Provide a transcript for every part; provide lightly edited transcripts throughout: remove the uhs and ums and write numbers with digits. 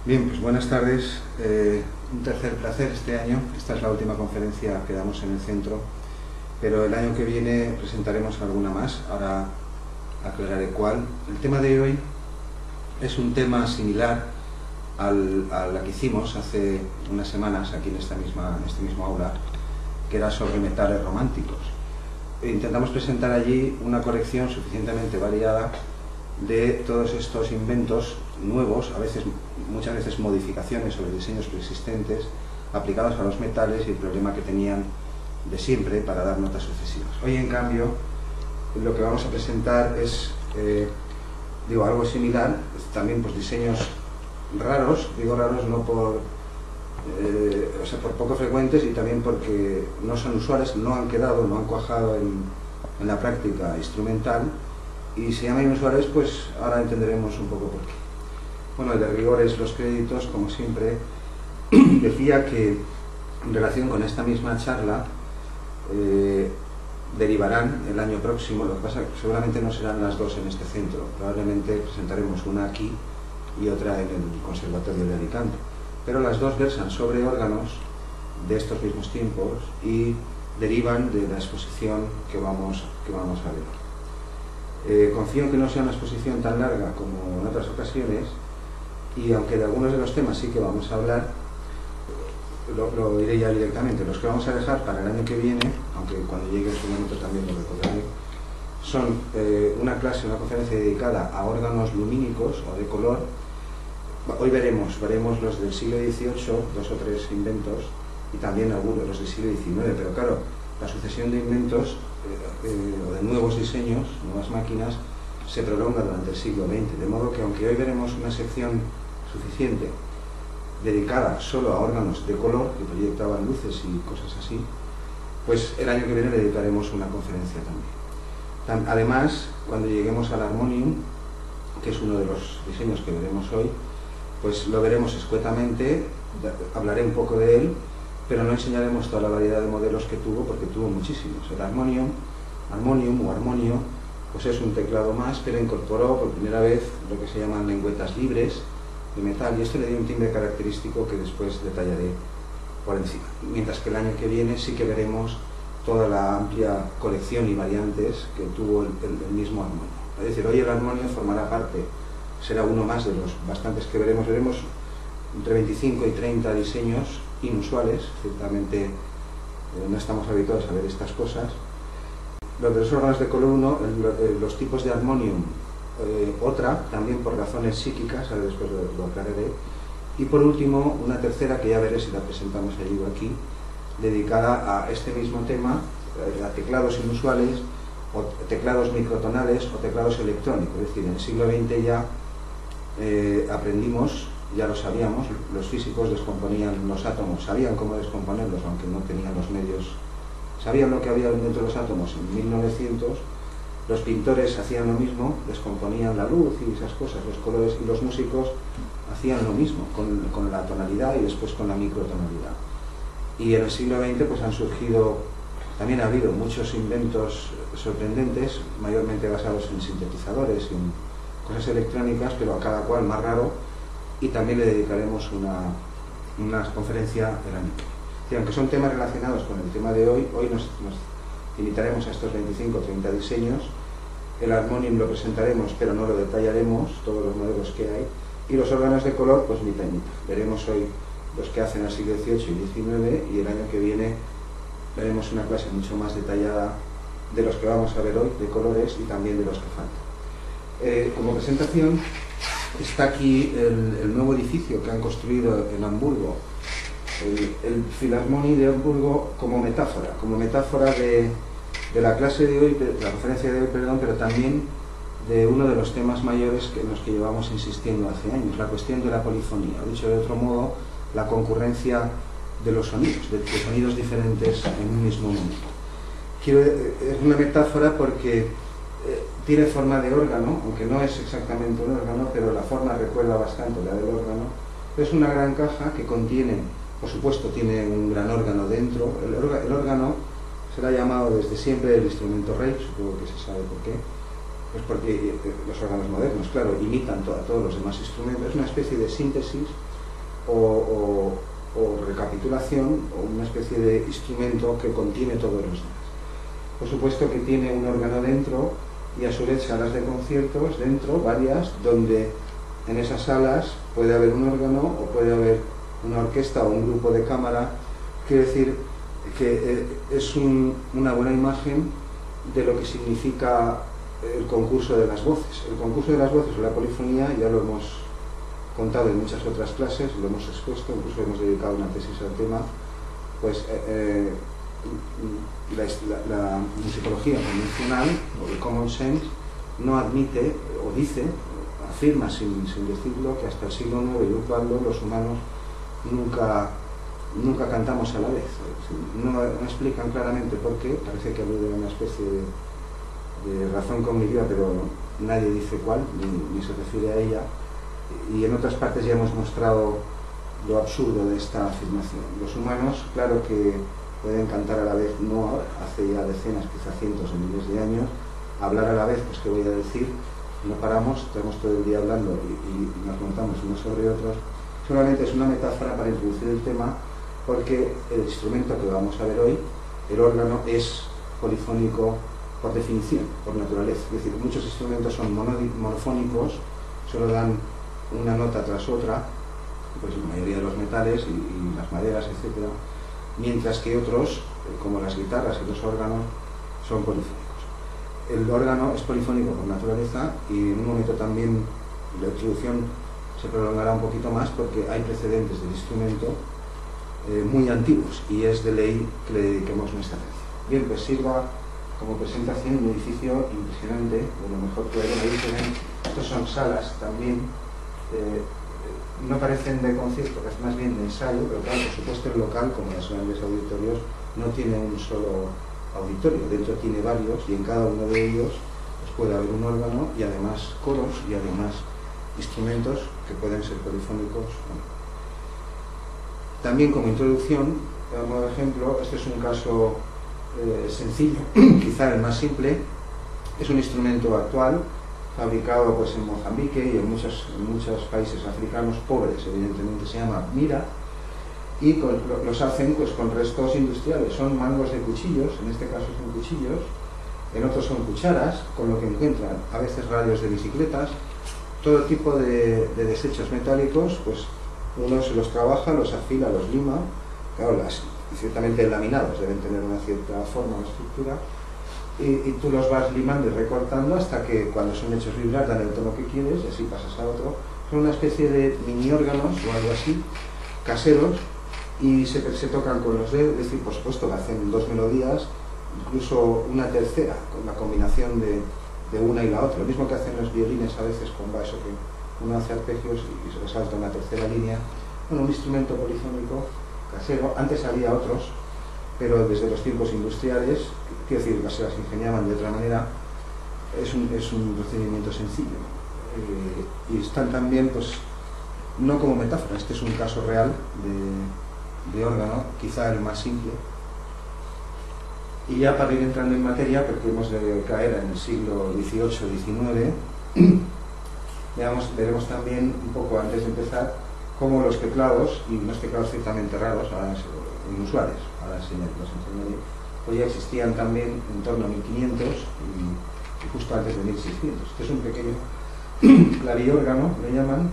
Bien, pues buenas tardes. Un tercer placer este año. Esta es la última conferencia que damos en el centro, pero el año que viene presentaremos alguna más. Ahora aclararé cuál. El tema de hoy es un tema similar a la que hicimos hace unas semanas aquí en este mismo aula, que era sobre metales románticos. Intentamos presentar allí una colección suficientemente variada de todos estos inventos nuevos, muchas veces modificaciones sobre diseños preexistentes aplicados a los metales y el problema que tenían de siempre para dar notas sucesivas. Hoy, en cambio, lo que vamos a presentar es algo similar, también pues diseños raros, digo raros no por poco frecuentes, y también porque no son usuales, no han cuajado en la práctica instrumental, y se llaman inusuales, pues ahora entenderemos un poco por qué. Bueno, de rigores los créditos, como siempre. Decía que en relación con esta misma charla derivarán el año próximo, lo que pasa es que seguramente no serán las dos en este centro, probablemente presentaremos una aquí y otra en el Conservatorio de Alicante, pero las dos versan sobre órganos de estos mismos tiempos y derivan de la exposición que vamos a ver. Confío en que no sea una exposición tan larga como en otras ocasiones, y aunque de algunos de los temas sí que vamos a hablar, lo diré ya directamente. Los que vamos a dejar para el año que viene, aunque cuando llegue en su momento también lo recordaré, son una conferencia dedicada a órganos lumínicos o de color. Hoy veremos los del siglo XVIII, 2 o 3 inventos, y también algunos de los del siglo XIX, pero claro, la sucesión de inventos o de nuevos diseños, nuevas máquinas, se prolonga durante el siglo XX, de modo que aunque hoy veremos una sección suficiente dedicada solo a órganos de color que proyectaban luces y cosas así, pues el año que viene le dedicaremos una conferencia también. Además, cuando lleguemos al armonium, que es uno de los diseños que veremos hoy, pues lo veremos escuetamente, hablaré un poco de él, pero no enseñaremos toda la variedad de modelos que tuvo, porque tuvo muchísimos. El armonium o armonio, pues es un teclado más, pero incorporó por primera vez lo que se llaman lengüetas libres de metal, y esto le dio un timbre característico que después detallaré por encima. Mientras que el año que viene sí que veremos toda la amplia colección y variantes que tuvo el mismo armonio. Es decir, hoy el armonio formará parte, será uno más de los bastantes que veremos. Veremos entre 25 y 30 diseños inusuales, ciertamente no estamos habituados a ver estas cosas. Los de los órganos de color 1, los tipos de armonium, otra, también por razones psíquicas, ahora después lo aclararé. Y por último, una tercera que ya veré si la presentamos allí o aquí, dedicada a este mismo tema, a teclados inusuales, o teclados microtonales o teclados electrónicos. Es decir, en el siglo XX ya aprendimos, ya lo sabíamos, los físicos descomponían los átomos, sabían cómo descomponerlos, aunque no tenían los medios, sabían lo que había dentro de los átomos en 1900, los pintores hacían lo mismo, descomponían la luz y esas cosas, los colores, y los músicos hacían lo mismo, con la tonalidad y después con la microtonalidad. Y en el siglo XX pues han surgido, también ha habido muchos inventos sorprendentes, mayormente basados en sintetizadores y en cosas electrónicas, pero a cada cual más raro, y también le dedicaremos una conferencia el año que viene. Aunque son temas relacionados con el tema de hoy nos limitaremos a estos 25 o 30 diseños. El armonium lo presentaremos, pero no lo detallaremos, todos los modelos que hay, y los órganos de color, pues mitad y mitad. Veremos hoy los que hacen al siglo XVIII y XIX, y el año que viene veremos una clase mucho más detallada de los que vamos a ver hoy, de colores, y también de los que faltan. Como presentación, está aquí el nuevo edificio que han construido en Hamburgo, el Philharmonie de Hamburgo, como metáfora de la clase de hoy, de la conferencia de hoy, perdón, pero también de uno de los temas mayores en los que llevamos insistiendo hace años, la cuestión de la polifonía, o dicho de otro modo, la concurrencia de los sonidos, de sonidos diferentes en un mismo momento. Es una metáfora porque tiene forma de órgano, aunque no es exactamente un órgano, pero la forma recuerda bastante la del órgano. Es una gran caja que contiene, por supuesto, tiene un gran órgano dentro. El órgano será llamado desde siempre el instrumento rey, supongo que se sabe por qué. Pues porque los órganos modernos, claro, imitan a todos los demás instrumentos. Es una especie de síntesis o recapitulación, o una especie de instrumento que contiene todos los demás. Por supuesto que tiene un órgano dentro y a su vez salas de conciertos dentro, varias, donde en esas salas puede haber un órgano o puede haber una orquesta o un grupo de cámara. Quiero decir que es una buena imagen de lo que significa el concurso de las voces. El concurso de las voces o la polifonía ya lo hemos contado en muchas otras clases, lo hemos expuesto, incluso hemos dedicado una tesis al tema. Pues la musicología convencional o el common sense no admite o dice, afirma sin decirlo, que hasta el siglo IX y cuando los humanos nunca cantamos a la vez. No explican claramente por qué, parece que alude a una especie de razón cognitiva, pero nadie dice cuál, ni se refiere a ella. Y en otras partes ya hemos mostrado lo absurdo de esta afirmación. Los humanos, claro que pueden cantar a la vez, no ahora, hace ya decenas, quizá cientos de miles de años. Hablar a la vez, pues qué voy a decir, no paramos, estamos todo el día hablando y nos montamos unos sobre otros. Solamente es una metáfora para introducir el tema, porque el instrumento que vamos a ver hoy, el órgano, es polifónico por definición, por naturaleza. Es decir, muchos instrumentos son monofónicos, solo dan una nota tras otra, pues la mayoría de los metales y las maderas, etc. Mientras que otros, como las guitarras y los órganos, son polifónicos. El órgano es polifónico por naturaleza, y en un momento también la introducción se prolongará un poquito más porque hay precedentes del instrumento muy antiguos, y es de ley que le dediquemos nuestra atención. Bien, pues sirva como presentación un edificio impresionante, de lo mejor que hay. Ahí tienen, estos son salas también, no parecen de concierto, es más bien de ensayo, pero claro, por supuesto el local, como los grandes auditorios, no tiene un solo auditorio, dentro tiene varios, y en cada uno de ellos pues puede haber un órgano y además coros y además instrumentos que pueden ser polifónicos. También como introducción, como ejemplo, este es un caso sencillo, quizá el más simple. Es un instrumento actual, fabricado pues en Mozambique y en muchos países africanos pobres, evidentemente. Se llama mira, y los hacen pues con restos industriales. Son mangos de cuchillos, en este caso son cuchillos, en otros son cucharas, con lo que encuentran a veces radios de bicicletas, todo tipo de desechos metálicos. Pues uno se los trabaja, los afila, los lima, claro, ciertamente laminados deben tener una cierta forma o estructura, y tú los vas limando y recortando hasta que cuando son hechos vibrar dan el tono que quieres, y así pasas a otro. Son una especie de mini órganos o algo así, caseros, y se tocan con los dedos. Es decir, por supuesto que hacen dos melodías, incluso una tercera, con la combinación de una y la otra, lo mismo que hacen los violines a veces con eso, que uno hace arpegios y se salta una tercera línea. Bueno, un instrumento polifónico casero. Antes había otros, pero desde los tiempos industriales, quiero decir, se las ingeniaban de otra manera. Es un procedimiento sencillo, y están también, pues, no como metáfora. Este es un caso real de órgano, quizá el más simple. Y ya para ir entrando en materia, porque hemos de caer en el siglo XVIII-XIX, veremos también un poco antes de empezar cómo los teclados, y unos teclados ciertamente raros, inusuales, ahora los enseñaré, pues ya existían también en torno a 1500 y justo antes de 1600. Este es un pequeño claviórgano, le llaman,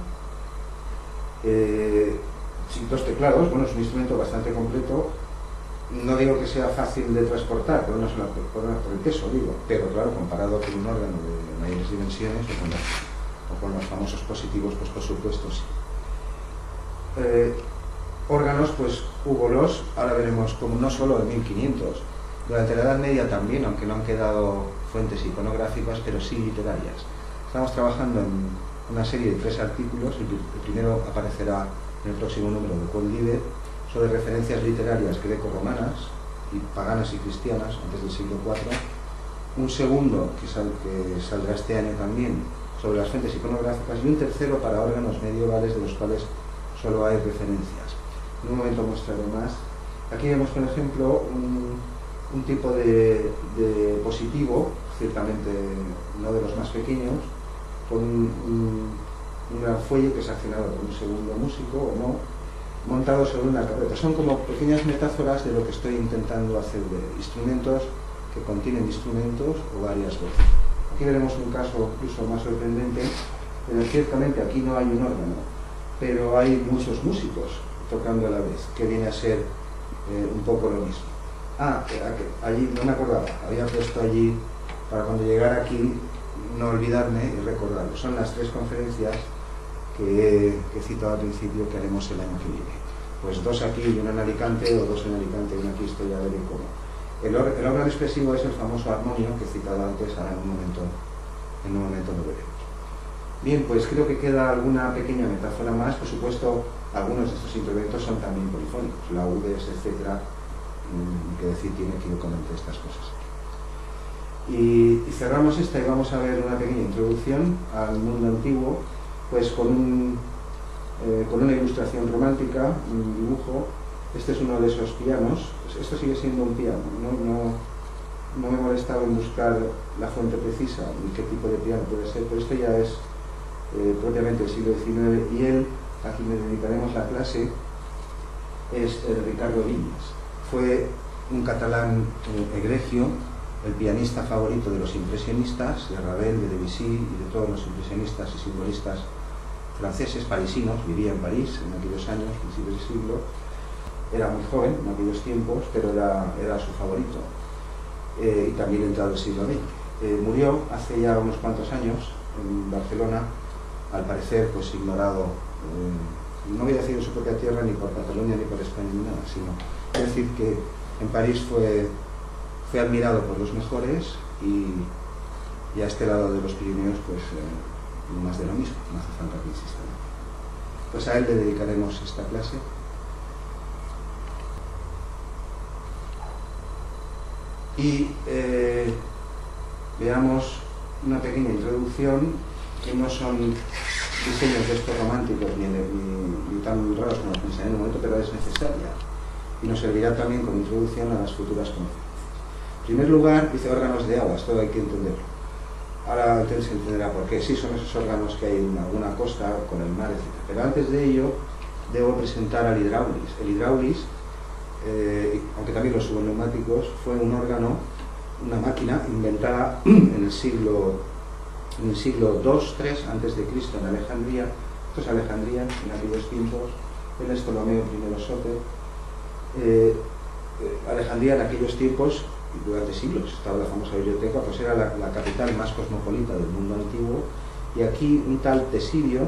sin dos teclados. Bueno, es un instrumento bastante completo. No digo que sea fácil de transportar por el peso, digo, pero claro, comparado con un órgano de mayores dimensiones o con los famosos positivos, pues por supuesto sí. Órganos, pues hubo ahora veremos, como no solo en 1500, durante la Edad Media también, aunque no han quedado fuentes iconográficas, pero sí literarias. Estamos trabajando en una serie de 3 artículos. El primero aparecerá en el próximo número de Quod Liber, sobre referencias literarias greco-romanas y paganas y cristianas antes del siglo IV. Un segundo que saldrá este año también, sobre las fuentes iconográficas, y un tercero para órganos medievales, de los cuales solo hay referencias. En un momento mostraré más. Aquí vemos, por ejemplo, un tipo de positivo, ciertamente no de los más pequeños, con una fuelle que es accionado por un segundo músico o no, montados sobre una carreta. Son como pequeñas metáforas de lo que estoy intentando hacer, de instrumentos que contienen instrumentos o varias voces. Aquí veremos un caso incluso más sorprendente, pero ciertamente aquí no hay un órgano, pero hay muchos músicos tocando a la vez, que viene a ser un poco lo mismo. Allí no me acordaba, había puesto allí, para cuando llegara aquí, no olvidarme y recordarlo. Son las 3 conferencias que he citado al principio que haremos el año que viene. Pues 2 aquí y una en Alicante, o 2 en Alicante y una aquí, estoy a ver cómo. El órgano expresivo es el famoso armonio que he citado antes, ahora en un momento lo veremos. Bien, pues creo que queda alguna pequeña metáfora más. Por supuesto, algunos de estos instrumentos son también polifónicos, laudes, etcétera, que decir tiene que yo comente estas cosas. Y cerramos esta y vamos a ver una pequeña introducción al mundo antiguo, pues con una ilustración romántica, un dibujo. Este es uno de esos pianos. Esto sigue siendo un piano. No me he molestado en buscar la fuente precisa ni qué tipo de piano puede ser, pero esto ya es propiamente del siglo XIX, y él, a quien le dedicaremos la clase, es Ricardo Viñas. Fue un catalán egregio, el pianista favorito de los impresionistas, de Ravel, de Debussy y de todos los impresionistas y simbolistas franceses, parisinos. Vivía en París en aquellos años, principios del siglo. Era muy joven en aquellos tiempos, pero era su favorito. Y también entrado el siglo XX. Murió hace ya unos cuantos años en Barcelona, al parecer pues ignorado, no voy a decir en su propia tierra, ni por Cataluña, ni por España, ni nada, sino es decir que en París fue admirado por los mejores, y a este lado de los Pirineos pues más de lo mismo, no hace falta que insista. Pues a él le dedicaremos esta clase. Y veamos una pequeña introducción, que no son diseños de estos románticos ni tan raros como los pensaré en un momento, pero es necesaria y nos servirá también como introducción a las futuras conferencias. En primer lugar, dice órganos de agua, esto hay que entenderlo. Ahora se entenderá por qué. Sí, son esos órganos que hay en alguna costa con el mar, etc. Pero antes de ello, debo presentar al hidráulis. El hidráulis, aunque también los subneumáticos, fue un órgano, una máquina inventada en el siglo II, III antes de Cristo, en Alejandría. Esto es Alejandría en aquellos tiempos, él es Ptolomeo I Soter. Alejandría en aquellos tiempos, y durante siglos, estaba la famosa biblioteca, pues era la capital más cosmopolita del mundo antiguo, y aquí un tal Tesirio,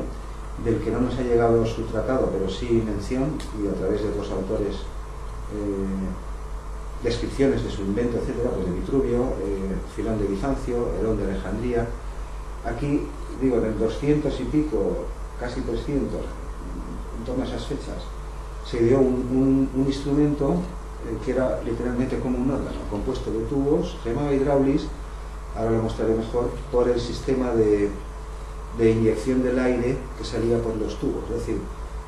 del que no nos ha llegado su tratado, pero sí mención, y a través de otros autores, descripciones de su invento, etcétera, pues de Vitruvio, Filón de Bizancio, Herón de Alejandría. Aquí, digo, en el 200 y pico, casi 300, en torno a esas fechas, se dio un instrumento que era literalmente como un órgano, compuesto de tubos, se llamaba hidráulis, ahora lo mostraré mejor, por el sistema de inyección del aire que salía por los tubos. Es decir,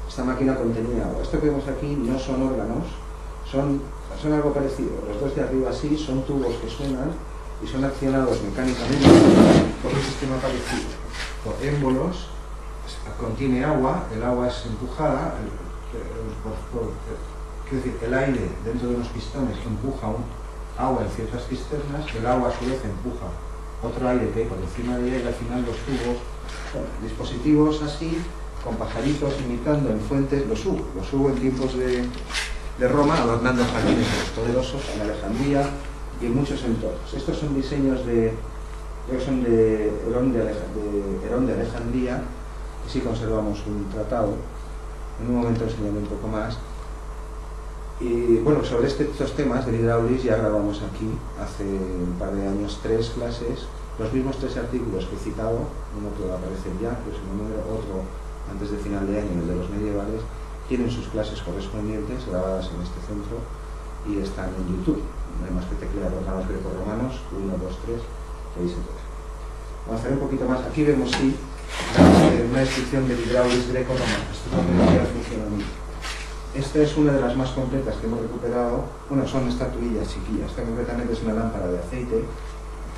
esta máquina contenía agua. Esto que vemos aquí no son órganos, son algo parecido. Los dos de arriba sí son tubos que suenan y son accionados mecánicamente por un sistema parecido, por émbolos. Contiene agua, el agua es empujada, quiero decir, el aire dentro de unos pistones empuja agua en ciertas cisternas, el agua a su vez empuja otro aire que hay por encima de ella, y al final los tubos, dispositivos así, con pajaritos imitando en fuentes, los hubo en tiempos de Roma, adornando jardines de los poderosos, en Alejandría y en muchos entornos. Estos son diseños creo que son de Herón de Alejandría, y sí conservamos un tratado. En un momento enseñaré un poco más. Y bueno, sobre estos temas del hidráulis ya grabamos aquí hace un par de años 3 clases, los mismos 3 artículos que he citado, uno que va a aparecer ya, pues un número, otro antes de final de año, el de los medievales, tienen sus clases correspondientes grabadas en este centro y están en YouTube. No hay más que teclear órganos grecorromanos, 1, 2, 3, que ahí se puede. Avanzaré un poquito más. Aquí vemos sí una descripción del hidráulis grecorromano. Esto es lo que decía el funcionamiento. Esta es una de las más completas que hemos recuperado. Bueno, son estatuillas chiquillas. Esta concretamente es una lámpara de aceite.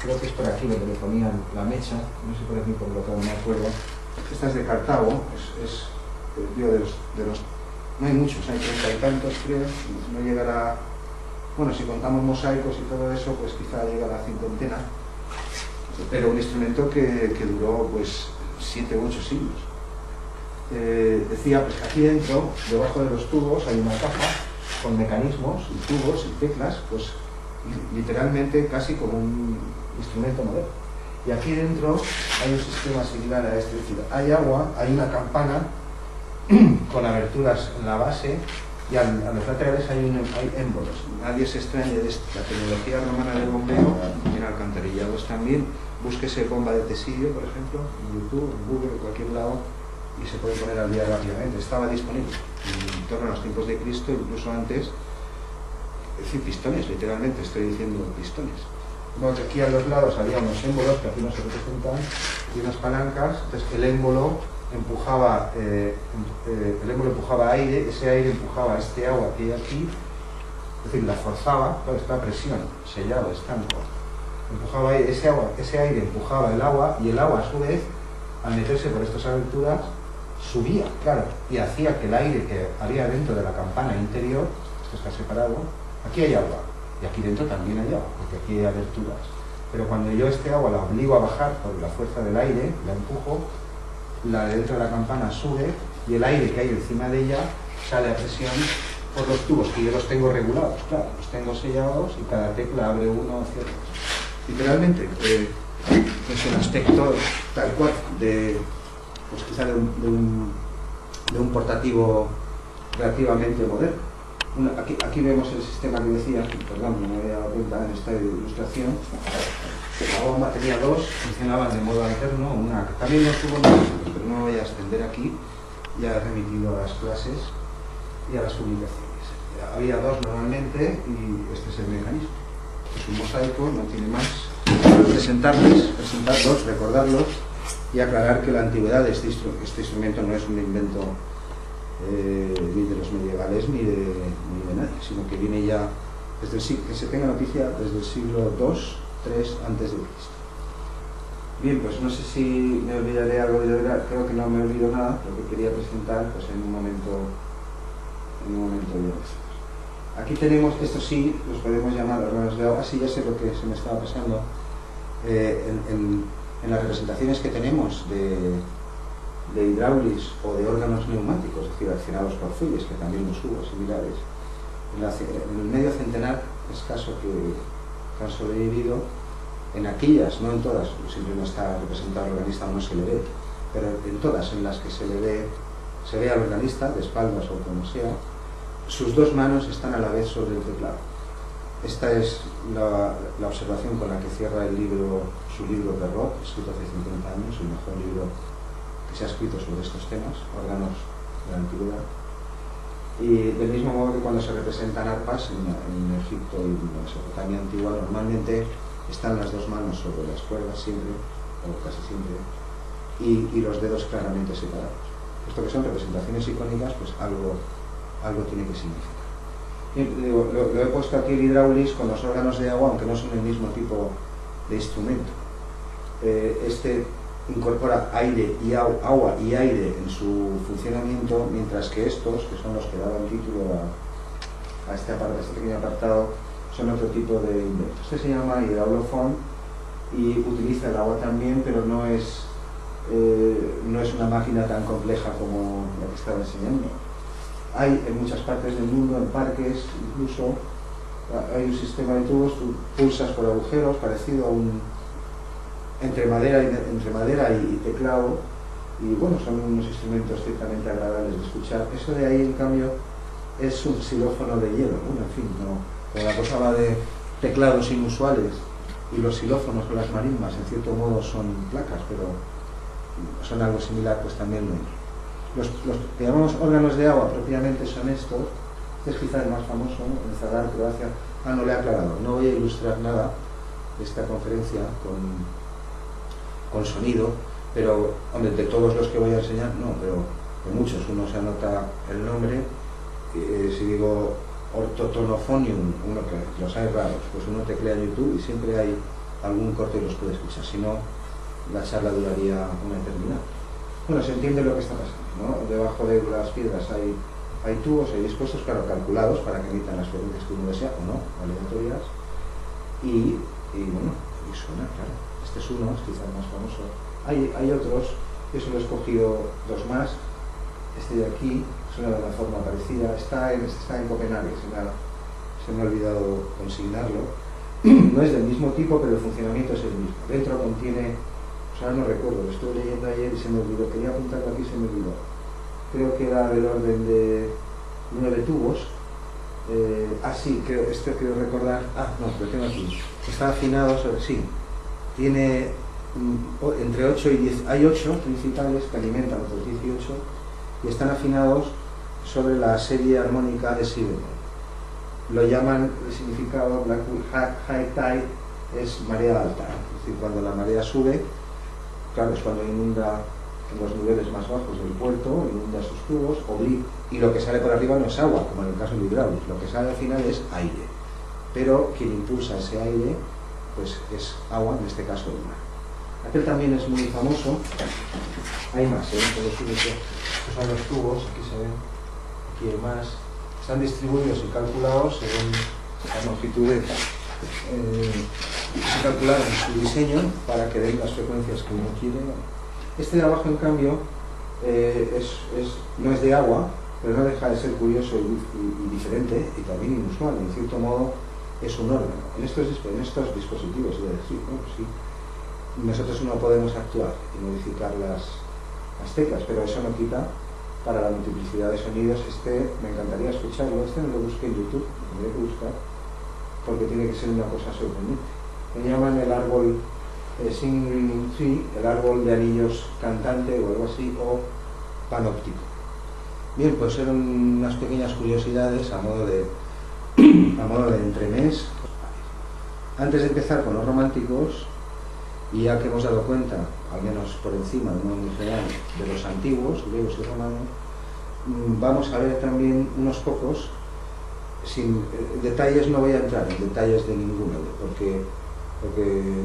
Creo que es por aquí donde le ponían la mecha. No sé por aquí por lo que no me acuerdo. Esta es de Cartago. Es de los no hay muchos, hay 30 y tantos creo, no llegará, bueno, si contamos mosaicos y todo eso, pues quizá llega a la 50, pero un instrumento que duró pues 7 u 8 siglos. Decía, pues aquí dentro, debajo de los tubos, hay una caja con mecanismos y tubos y teclas, pues literalmente casi como un instrumento moderno. Y aquí dentro hay un sistema similar a este, es decir, hay agua, hay una campana con aberturas en la base y a los laterales hay émbolos. Nadie se extrañe de la tecnología romana de bombeo, en alcantarillados también. Búsquese bomba de Tesidio, por ejemplo, en YouTube, en Google, en cualquier lado, y se puede poner al día rápidamente. Estaba disponible en torno a los tiempos de Cristo, incluso antes. Es decir, pistones, literalmente, estoy diciendo pistones. Bueno, aquí a los lados había unos émbolos que aquí no se representan y unas palancas. Entonces el émbolo empujaba aire, ese aire empujaba este agua que hay aquí, es decir, la forzaba, claro, esta presión, sellado, estanco, empujaba aire, ese aire empujaba el agua y el agua a su vez, al meterse por estas aberturas, subía, claro, y hacía que el aire que había dentro de la campana interior, esto está separado, aquí hay agua, y aquí dentro también hay agua, porque aquí hay aberturas. Pero cuando yo este agua la obligo a bajar por la fuerza del aire, la empujo, la de dentro de la campana sube y el aire que hay encima de ella sale a presión por los tubos, que yo los tengo regulados, claro, los tengo sellados y cada tecla abre uno hacia otro. Literalmente, es un aspecto tal cual de, pues quizá de un portativo relativamente moderno. Aquí vemos el sistema que decía, perdón, no me había dado cuenta en esta ilustración. La bomba tenía dos, funcionaban de modo alterno, una que también no tuvo nada, pero no voy a extender aquí, ya he remitido a las clases y a las publicaciones. Había dos normalmente y este es el mecanismo. Es un mosaico, no tiene más. Presentarlos, recordarlos y aclarar que la antigüedad de este instrumento no es un invento ni de los medievales ni de nadie, sino que viene ya desde el siglo, que se tenga noticia, desde el siglo II, III antes de Cristo. Bien, pues no sé si me olvidaré algo de creo que no me olvido nada, lo que quería presentar pues en un momento ya. Aquí tenemos, esto sí, los podemos llamar órganos de agua, sí, ya sé lo que se me estaba pasando. En las representaciones que tenemos de hidráulis o de órganos neumáticos, es decir, accionados por fuelles, que también los hubo similares, en el medio centenar escaso que han sobrevivido, en aquellas, no en todas, siempre no está representado el organista, no se le ve, pero en todas en las que se ve al organista, de espaldas o como sea, sus dos manos están a la vez sobre el teclado. Esta es la observación con la que cierra su libro Perrot, escrito hace 50 años, el mejor libro que se ha escrito sobre estos temas, órganos de la antigüedad. Y del mismo modo que cuando se representan arpas en Egipto y en la Mesopotamia antigua, normalmente están las dos manos sobre las cuerdas siempre, o casi siempre, y los dedos claramente separados. Puesto que son representaciones icónicas, pues algo tiene que significar. Lo he puesto aquí el hidráulis con los órganos de agua, aunque no son el mismo tipo de instrumento. Este incorpora aire y agua y aire en su funcionamiento, mientras que estos, que son los que daban título a este pequeño apartado, son otro tipo de inventos. Este se llama hidraulofón y utiliza el agua también, pero no es una máquina tan compleja como la que estaba enseñando. Hay en muchas partes del mundo, en parques incluso, hay un sistema de tubos, tú pulsas por agujeros, parecido a entre madera y teclado, y bueno, son unos instrumentos ciertamente agradables de escuchar. Eso de ahí, en cambio, es un xilófono de hielo. Bueno, en fin, no, como la cosa va de teclados inusuales, y los xilófonos con las marimbas, en cierto modo, son placas, pero son algo similar, pues también lo hay. Los que llamamos órganos de agua propiamente son estos. Este es quizá el más famoso, ¿no? En Zadar, Croacia. No le he aclarado. No voy a ilustrar nada de esta conferencia con sonido, pero, hombre, de todos los que voy a enseñar, no, pero de muchos. Uno se anota el nombre, si digo ortotonophonium, uno que los hay raros, pues uno teclea en YouTube y siempre hay algún corte y los puede escuchar. Si no, la charla duraría una eternidad. Bueno, se entiende lo que está pasando, ¿no? Debajo de las piedras hay hay tubos ahí dispuestos, claro, calculados para que emitan las frecuencias que uno desea o no, aleatorias, y bueno, y suena, claro. Este es uno, es quizá el más famoso. Hay otros, yo solo he escogido dos más. Este de aquí suena de una forma parecida, está en Copenhague, se me ha olvidado consignarlo. No es del mismo tipo, pero el funcionamiento es el mismo. Dentro contiene, o sea, no recuerdo, lo estuve leyendo ayer y se me olvidó, quería apuntarlo aquí y se me olvidó. Creo que era del orden de 9 tubos. Sí, quiero recordar. No, lo tengo aquí. Está afinado sobre, sí. Tiene entre 8 y 10, hay 8 principales que alimentan otros 18 y están afinados sobre la serie armónica de si bemol. Lo llaman, el significado Blackpool High Tide es marea alta, es decir, cuando la marea sube, claro, es cuando inunda en los niveles más bajos del puerto, inunda sus tubos, y lo que sale por arriba no es agua, como en el caso del hidráulico, lo que sale al final es aire, pero quien impulsa ese aire pues es agua, en este caso el mar. Aquel también es muy famoso, hay más, estos son los tubos, aquí se ven, aquí hay más, están distribuidos y calculados según las longitudes, se calcularon su diseño para que den las frecuencias que uno quiere. Este de abajo, en cambio, no es de agua, pero no deja de ser curioso y diferente y también inusual, en cierto modo es un órgano. En estos dispositivos, es decir, ¿no? Pues sí, nosotros no podemos actuar y modificar las teclas, pero eso no quita para la multiplicidad de sonidos. Me encantaría escucharlo, no lo busqué en YouTube, lo tendré que buscar, porque tiene que ser una cosa sorprendente. Me llaman el árbol Singing Ringing Tree, el árbol de anillos cantante o algo así, o panóptico. Bien, pues eran unas pequeñas curiosidades a modo de entremés. Antes de empezar con los románticos, y ya que hemos dado cuenta, al menos por encima de modo muy general, de los antiguos, griegos y romanos, vamos a ver también unos pocos, sin detalles, no voy a entrar en detalles de ninguno, porque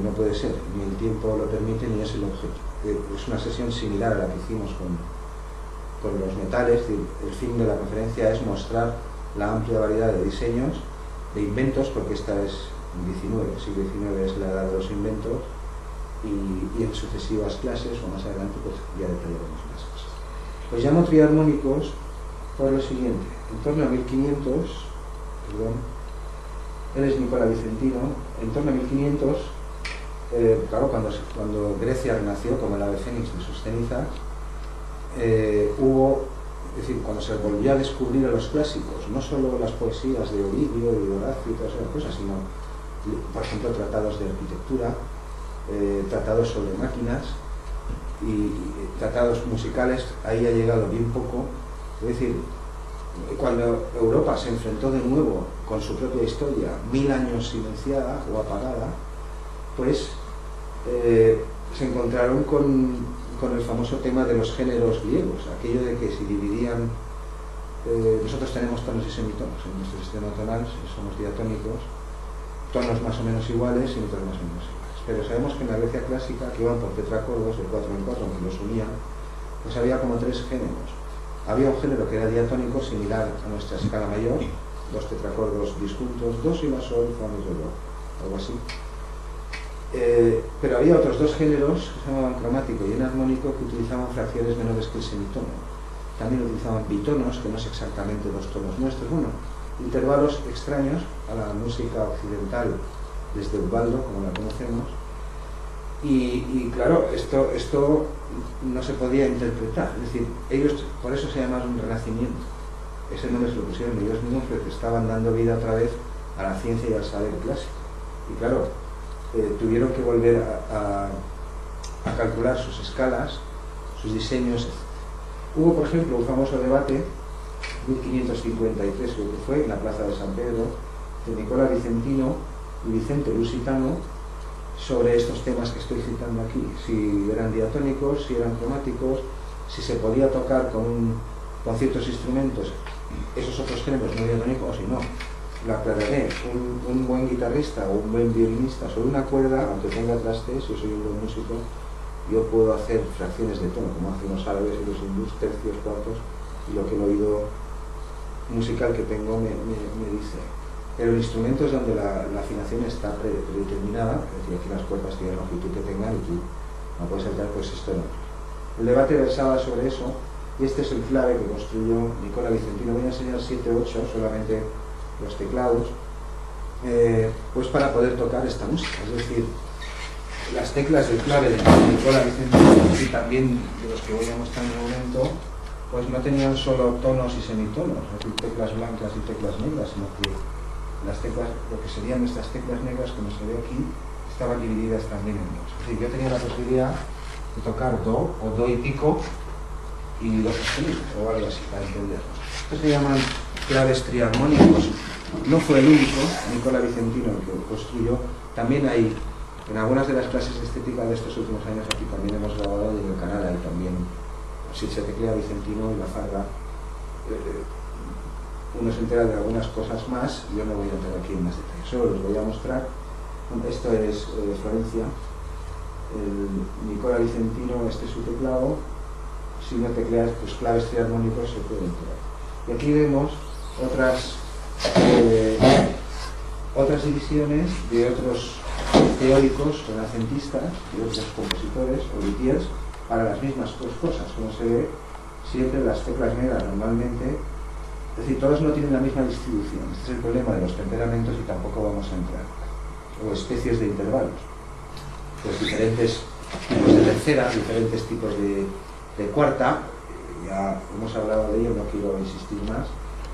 no puede ser, ni el tiempo lo permite ni es el objeto. Es una sesión similar a la que hicimos con los metales. El fin de la conferencia es mostrar la amplia variedad de diseños, de inventos, porque esta es el siglo XIX es la edad de los inventos, y en sucesivas clases o más adelante pues ya detallaremos más cosas. Los llamo triarmónicos por lo siguiente: en torno a 1500, él es Nicola Vicentino, en torno a 1500, claro, cuando Grecia renació como el ave fénix de sus cenizas, es decir, cuando se volvió a descubrir a los clásicos, no solo las poesías de Ovidio y Horacio y todas esas cosas, sino, por ejemplo, tratados de arquitectura, tratados sobre máquinas y tratados musicales, ahí ha llegado bien poco. Es decir, cuando Europa se enfrentó de nuevo con su propia historia, 1000 años silenciada o apagada, pues se encontraron con el famoso tema de los géneros griegos, aquello de que si dividían, nosotros tenemos tonos y semitonos en nuestro sistema tonal, somos diatónicos, tonos más o menos iguales y notas más o menos iguales. Pero sabemos que en la Grecia clásica, que iban por tetracordos de 4 en 4, aunque los unían, pues había como 3 géneros. Había un género que era diatónico, similar a nuestra escala mayor, 2 tetracordos disjuntos, do, si, la, sol, fa, mi, re, do, algo así. Pero había otros 2 géneros que se llamaban cromático y enarmónico, que utilizaban fracciones menores que el semitono. También utilizaban bitonos, que no es exactamente 2 tonos nuestros, bueno, intervalos extraños a la música occidental desde Ubaldo, como la conocemos, y claro, esto no se podía interpretar. Es decir, ellos, por eso se llamaron renacimiento, ese nombre se lo pusieron ellos mismos, porque estaban dando vida otra vez a la ciencia y al saber clásico, y claro, tuvieron que volver a calcular sus escalas, sus diseños. Hubo, por ejemplo, un famoso debate, 1553 creo que fue, en la plaza de San Pedro, de Nicola Vicentino y Vicente Lusitano, sobre estos temas que estoy citando aquí, si eran diatónicos, si eran cromáticos, si se podía tocar con ciertos instrumentos esos otros géneros no diatónicos o si no. Lo aclararé, un buen guitarrista o un buen violinista sobre una cuerda, aunque tenga trastes, yo soy un buen músico, yo puedo hacer fracciones de tono, como hacen los árabes y los hindús, tercios, cuartos, y lo que el oído musical que tengo me dice. Pero el instrumento es donde la afinación está predeterminada, es decir, aquí las cuerdas tienen la longitud que tengan y tú no puedes saltar, pues esto no. El debate versaba sobre eso, y este es el clave que construyó Nicola Vicentino. Voy a enseñar 7 o 8, solamente los teclados, pues para poder tocar esta música. Es decir, las teclas del clave de Nicola Vicentino, y también de los que voy a mostrar en un momento, pues no tenían solo tonos y semitonos, es decir, teclas blancas y teclas negras, sino que las teclas, lo que serían estas teclas negras, como se ve aquí, estaban divididas también en dos. Es decir, yo tenía la posibilidad de tocar do o do y pico y do sostenido o algo así, para entenderlo. Estos se llaman claves triarmónicos. No fue el único, Nicola Vicentino, el que lo construyó. También hay, en algunas de las clases de estética de estos últimos años, aquí también hemos grabado, y en el canal hay también, si se teclea Vicentino y la Farga, uno se entera de algunas cosas más. Yo no voy a entrar aquí en más detalles, solo los voy a mostrar. Esto es Florencia, el Nicola Vicentino, este es su teclado. Si no tecleas, pues claves triarmónicos se pueden entrar. Y aquí vemos otras divisiones de otros teóricos, renacentistas y otros compositores o luthiers para las mismas cosas. Como se ve, siempre las teclas negras normalmente, es decir, todos no tienen la misma distribución. Este es el problema de los temperamentos y tampoco vamos a entrar. O especies de intervalos. Pues diferentes tipos de tercera, diferentes tipos de cuarta, ya hemos hablado de ello, no quiero insistir más.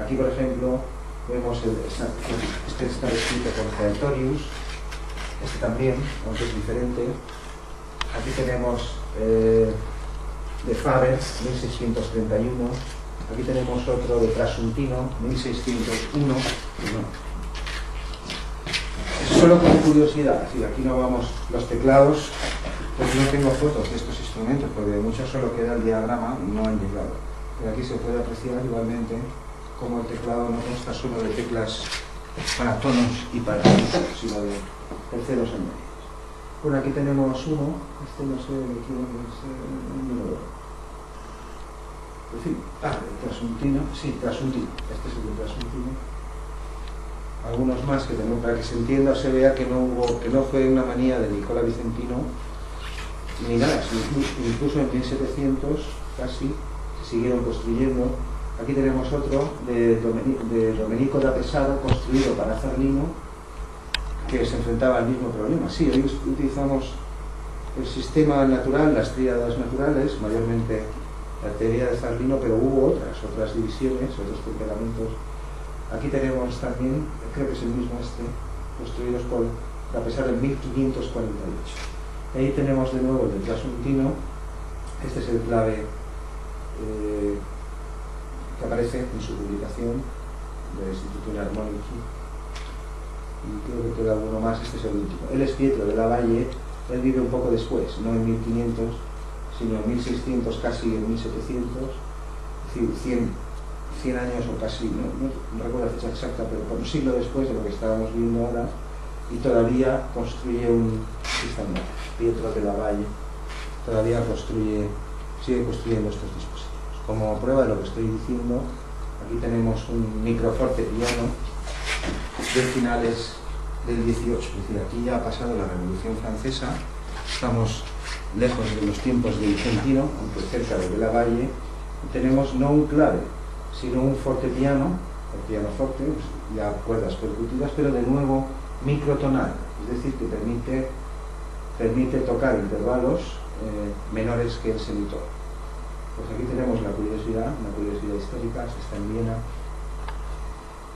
Aquí, por ejemplo, vemos este está escrito por Praetorius, este también, aunque es diferente. Aquí tenemos de Faber, 1631. Aquí tenemos otro de Trasuntino, 1601. Eso solo como curiosidad, es decir, aquí no vamos, los teclados, pues no tengo fotos de estos instrumentos, porque de muchos solo queda el diagrama y no han llegado. Pero aquí se puede apreciar igualmente como el teclado no consta solo de teclas para tonos y para terceros, sino de terceros en medio. Bueno, aquí tenemos uno, este no sé de quién es el número. En fin, el Trasuntino, sí, Trasuntino, este es el de Trasuntino. Algunos más que tenemos para que se entienda o se vea que no fue una manía de Nicola Vicentino ni nada, incluso en 1700 casi se siguieron construyendo. Aquí tenemos otro de Domenico da Pesaro, construido para Zarlino, que se enfrentaba al mismo problema. Sí, hoy utilizamos el sistema natural, las tríadas naturales, mayormente la teoría de Zarlino, pero hubo otras divisiones, otros temperamentos. Aquí tenemos también, creo que es el mismo construidos por da Pesaro en 1548. Ahí tenemos de nuevo el del Trasuntino. Este es el clave que aparece en su publicación del Instituto Armonici. Y creo que queda alguno más, este es el último. Él es Pietro de la Valle, él vive un poco después, no en 1500, sino en 1600, casi en 1700, es decir, 100 años o casi, no recuerdo la fecha exacta, pero por un siglo después de lo que estábamos viendo ahora, y todavía construye Pietro de la Valle, todavía sigue construyendo estos dispositivos. Como prueba de lo que estoy diciendo, aquí tenemos un microforte piano de finales del 18, es decir, aquí ya ha pasado la Revolución Francesa, estamos lejos de los tiempos de Vicentino, aunque cerca de la Valle, y tenemos no un clave, sino un fortepiano, el pianoforte, ya cuerdas percutidas, pero de nuevo microtonal, es decir, que permite tocar intervalos menores que el semitono. Pues aquí tenemos una curiosidad histórica, está en Viena.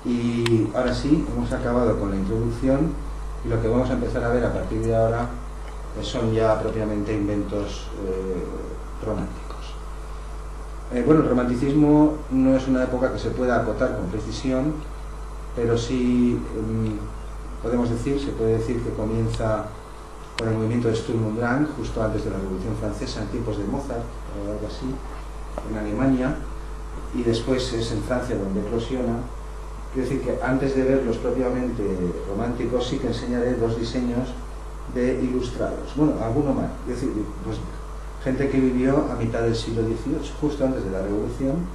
Y ahora sí, hemos acabado con la introducción, y lo que vamos a empezar a ver a partir de ahora pues son ya propiamente inventos románticos. Bueno, el romanticismo no es una época que se pueda acotar con precisión, pero sí se puede decir que comienza con el movimiento de Sturm und Drang, justo antes de la Revolución Francesa, en tiempos de Mozart, o algo así, en Alemania, y después es en Francia donde eclosiona. Quiero decir que antes de verlos propiamente románticos, sí que enseñaré dos diseños de ilustrados. Bueno, alguno más. Es decir, pues, gente que vivió a mitad del siglo XVIII, justo antes de la Revolución,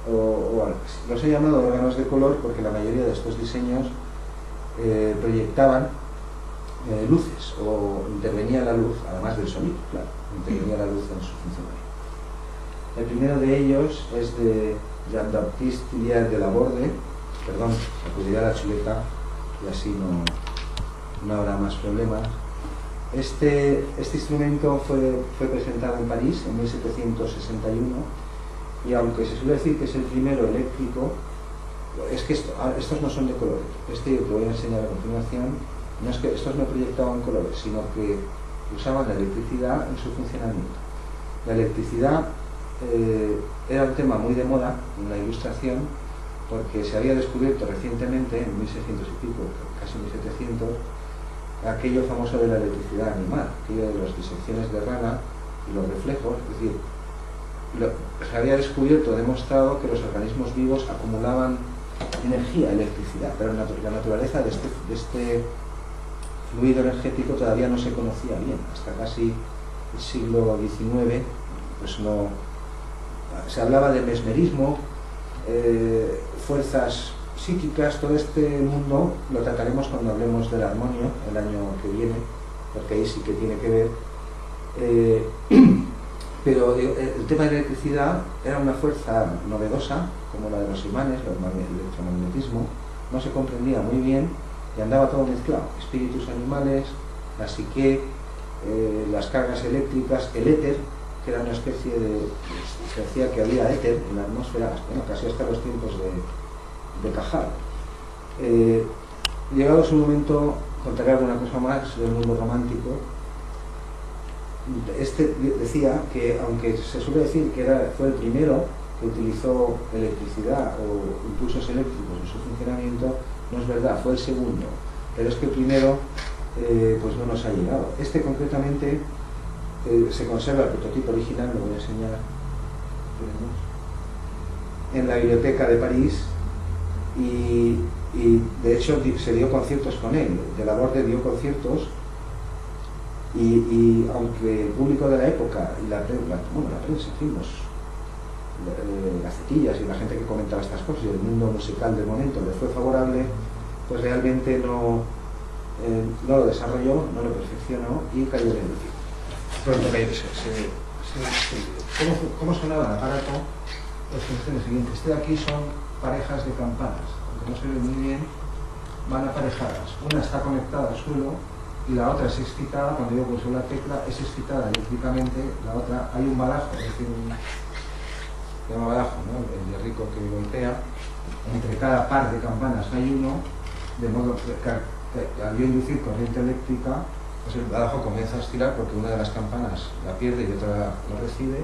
los he llamado órganos de color porque la mayoría de estos diseños proyectaban luces o intervenía la luz, además del sonido, claro, intervenía la luz en su funcionamiento. El primero de ellos es de Jean-Baptiste Tilliard de Laborde, perdón, acudiré a la chuleta y así no habrá más problemas. Este instrumento fue presentado en París en 1761 y aunque se suele decir que es el primero eléctrico, es que estos no son de color. Este que voy a enseñar a continuación, no es que estos no proyectaban colores, sino que usaban la electricidad en su funcionamiento. La electricidad era un tema muy de moda en la ilustración porque se había descubierto recientemente, en 1600 y pico, casi 1700, aquello famoso de la electricidad animal, aquello de las disecciones de rana y los reflejos, es decir, se había descubierto, demostrado que los organismos vivos acumulaban energía, electricidad, pero la naturaleza de este fluido energético todavía no se conocía bien, hasta casi el siglo XIX, pues no, se hablaba de mesmerismo, fuerzas psíquicas, todo este mundo lo trataremos cuando hablemos del armonio el año que viene, porque ahí sí que tiene que ver. Pero el tema de la electricidad era una fuerza novedosa, como la de los imanes, el electromagnetismo, no se comprendía muy bien y andaba todo mezclado, espíritus animales, la psique, las cargas eléctricas, el éter, que era una especie de... se decía que había éter en la atmósfera, bueno, casi hasta los tiempos de Cajal. Llegado su momento, contaré alguna cosa más del mundo romántico. Este decía que, aunque se suele decir que fue el primero que utilizó electricidad o impulsos eléctricos en su funcionamiento, no es verdad, fue el segundo, pero es que el primero pues no nos ha llegado. Este concretamente se conserva el prototipo original, lo voy a enseñar en la biblioteca de París y de hecho se dio conciertos con él. De Laborde dio conciertos y aunque el público de la época y la prensa, en fin, las gacetillas y la gente que comentaba estas cosas y el mundo musical del momento le fue favorable, pues realmente no lo desarrolló, no lo perfeccionó y cayó en el tiempo. Pronto cayó. ¿Cómo sonaba el aparato? Pues funciona lo siguiente. Este de aquí son parejas de campanas, aunque no se ve muy bien, van aparejadas. Una está conectada al suelo y la otra es excitada. Cuando yo pulso la tecla es excitada eléctricamente, la otra hay un badajo, es decir, se llama badajo, ¿no? El de rico que golpea. Entre cada par de campanas hay uno, de modo que al yo inducir corriente eléctrica, pues el badajo comienza a oscilar porque una de las campanas la pierde y otra lo recibe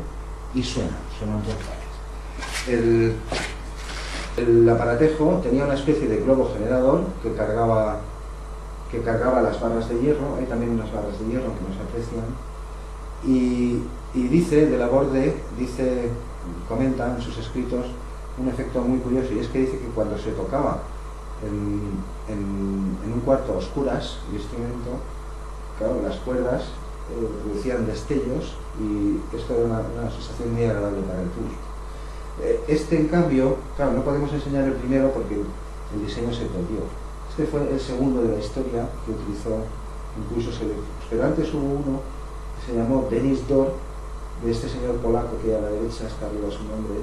y suenan por pares. El aparatejo tenía una especie de globo generador que cargaba las barras de hierro. Hay también unas barras de hierro que no se aprecian y dice, de Laborde, comenta en sus escritos un efecto muy curioso, y es que dice que cuando se tocaba en un cuarto a oscuras el instrumento, claro, las cuerdas producían destellos y esto era una sensación muy agradable para el público. En cambio, claro, no podemos enseñar el primero porque el diseño se perdió. Este fue el segundo de la historia que utilizó impulsos eléctricos, pero antes hubo uno que se llamó Denis Dor, de este señor polaco que a la derecha está arriba su nombre,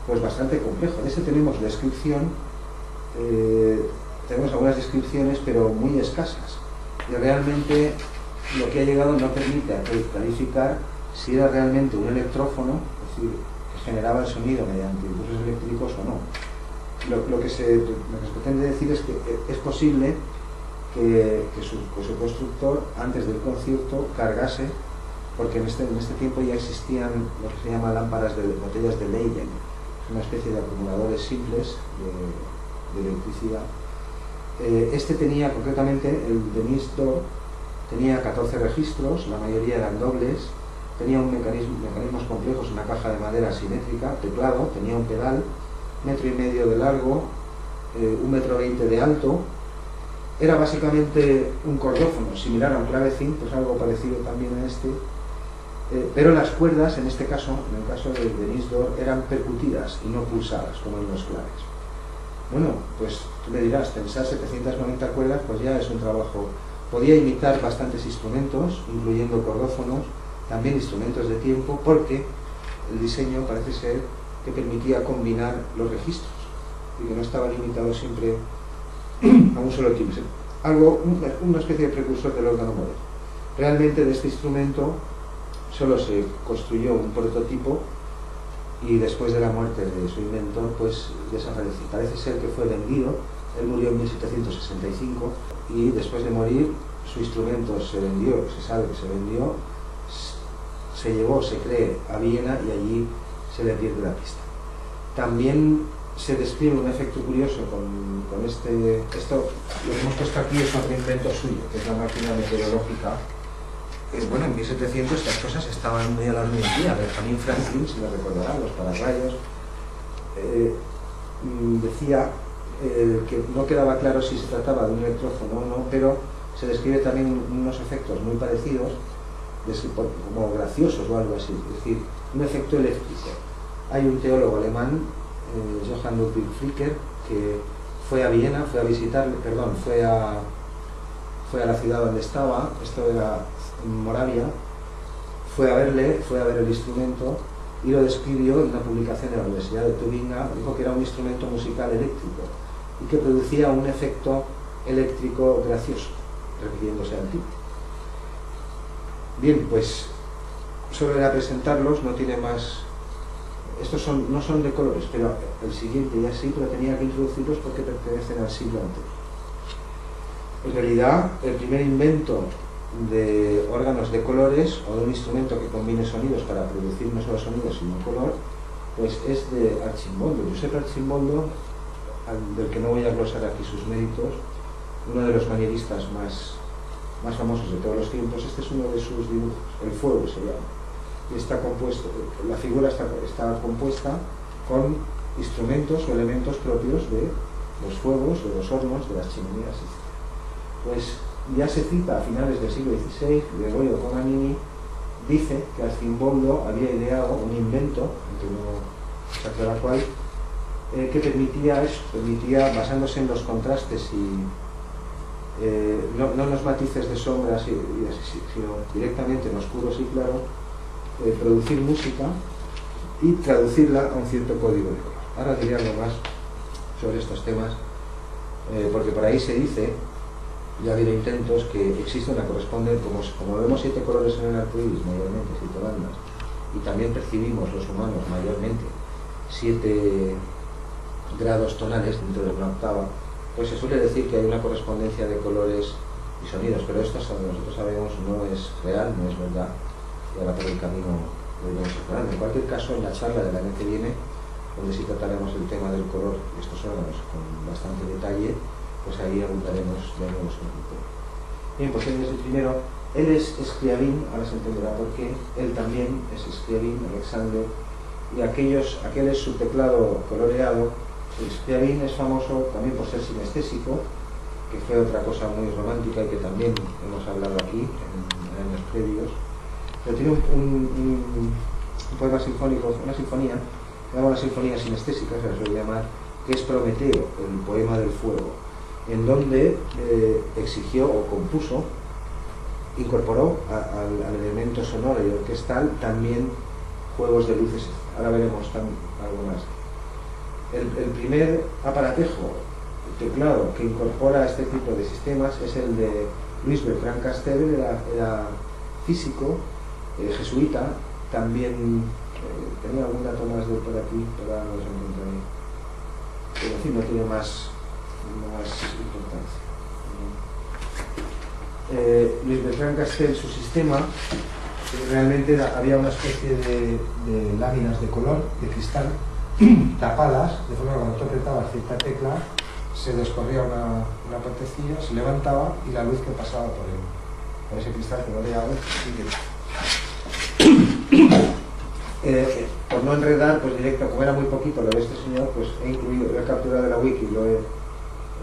pues bastante complejo. De este tenemos descripción, tenemos algunas descripciones pero muy escasas y realmente lo que ha llegado no permite clarificar si era realmente un electrófono, es decir, que generaba el sonido mediante impulsos eléctricos o no. Lo que se pretende decir es que es posible que su constructor antes del concierto cargase, porque en este tiempo ya existían lo que se llama lámparas de botellas de Leyden, una especie de acumuladores simples de electricidad. Este tenía concretamente, el Denis Dor, tenía 14 registros, la mayoría eran dobles, tenía mecanismos complejos, una caja de madera simétrica, teclado, tenía un pedal, 1,5 metros de largo, 1,20 m de alto. Era básicamente un cordófono, similar a un clavecín, pues algo parecido también a este. pero las cuerdas, en este caso, en el caso de Denis d'Or, eran percutidas y no pulsadas, como en los claves. Bueno, pues tú me dirás, tensar 790 cuerdas, pues ya es un trabajo. Podía imitar bastantes instrumentos, incluyendo cordófonos, también instrumentos de tiempo, porque el diseño parece ser que permitía combinar los registros y que no estaba limitado siempre a un solo timbre. Algo, una especie de precursor del órgano moderno. Realmente de este instrumento solo se construyó un prototipo y después de la muerte de su inventor pues desapareció. Parece ser que fue vendido, él murió en 1765 y después de morir su instrumento se vendió, se sabe que se vendió, se llevó, se cree, a Viena y allí se le pierde la pista. También se describe un efecto curioso con esto lo que hemos puesto aquí es otro invento suyo, que es la máquina meteorológica. Bueno, en 1700 estas cosas estaban muy a la orden del día. Benjamin Franklin, si lo recordarán, los pararrayos, decía que no quedaba claro si se trataba de un electrófono o no, pero se describe también unos efectos muy parecidos, como graciosos o algo así, es decir, un efecto eléctrico. Hay un teólogo alemán, Johann Ludwig Fricker, que fue a Viena, fue a visitarle, perdón, fue a la ciudad donde estaba, esto era en Moravia, fue a verle, fue a ver el instrumento y lo describió en una publicación de la Universidad de Tubinga. Dijo que era un instrumento musical eléctrico y que producía un efecto eléctrico gracioso, refiriéndose al tipo. Bien, pues solo era presentarlos, no tiene más. Estos no son de colores, pero el siguiente ya sí, pero tenía que introducirlos porque pertenecen al siglo anterior. En realidad, el primer invento de órganos de colores o de un instrumento que combine sonidos para producir no solo sonidos sino color, pues es de Arcimboldo. Josep Arcimboldo, del que no voy a glosar aquí sus méritos, uno de los manieristas más famosos de todos los tiempos. Este es uno de sus dibujos, el fuego se llama, y está compuesto, la figura está compuesta con instrumentos o elementos propios de los fuegos, de los hornos, de las chimeneas, etc. Pues ya se cita a finales del siglo XVI, Gregorio Coganini dice que Arcimboldo había ideado un invento, aunque no se aclara cuál, que permitía eso, basándose en los contrastes y no en los matices de sombras sino directamente en oscuros y claros, producir música y traducirla a un cierto código de color. Ahora diré algo más sobre estos temas, porque por ahí se dice, ya ha habido intentos, que existe una correspondencia, como vemos 7 colores en el arco iris, mayormente 7 bandas, y también percibimos los humanos mayormente 7 grados tonales dentro de una octava, pues se suele decir que hay una correspondencia de colores y sonidos, pero esto nosotros sabemos no es real, no es verdad, y ahora por el camino lo iremos explorando. En cualquier caso, en la charla del año que viene, donde sí trataremos el tema del color y estos órganos con bastante detalle, pues ahí abundaremos de nuevo sobre el tema. Bien, pues él es el primero. Él es Scriabin, ahora se entenderá por qué. Él también es Scriabin, Alexander, y aquel es su teclado coloreado. Scriabin es famoso también por ser sinestésico, que fue otra cosa muy romántica y que también hemos hablado aquí en años previos. Pero tiene un poema sinfónico, una sinfonía, se llama la sinfonía sinestésica, se la suele llamar, que es Prometeo, el poema del fuego, en donde exigió o compuso, incorporó al elemento sonoro y orquestal también juegos de luces. Ahora veremos algo más. El primer aparatejo, teclado, que incorpora este tipo de sistemas es el de Louis Bertrand Castel, era físico, jesuita, también tenía algún dato más de por aquí, pero ahora no los encontraré. Pero en fin, no tiene más importancia. Louis Bertrand Castel, su sistema, realmente había una especie de láminas de color, de cristal, tapadas, de forma que cuando tú apretabas cierta tecla, se descorría una partecilla, se levantaba y la luz que pasaba por ese cristal que no le agua, por no enredar, pues directo, como era muy poquito lo de este señor, pues he capturado de la wiki,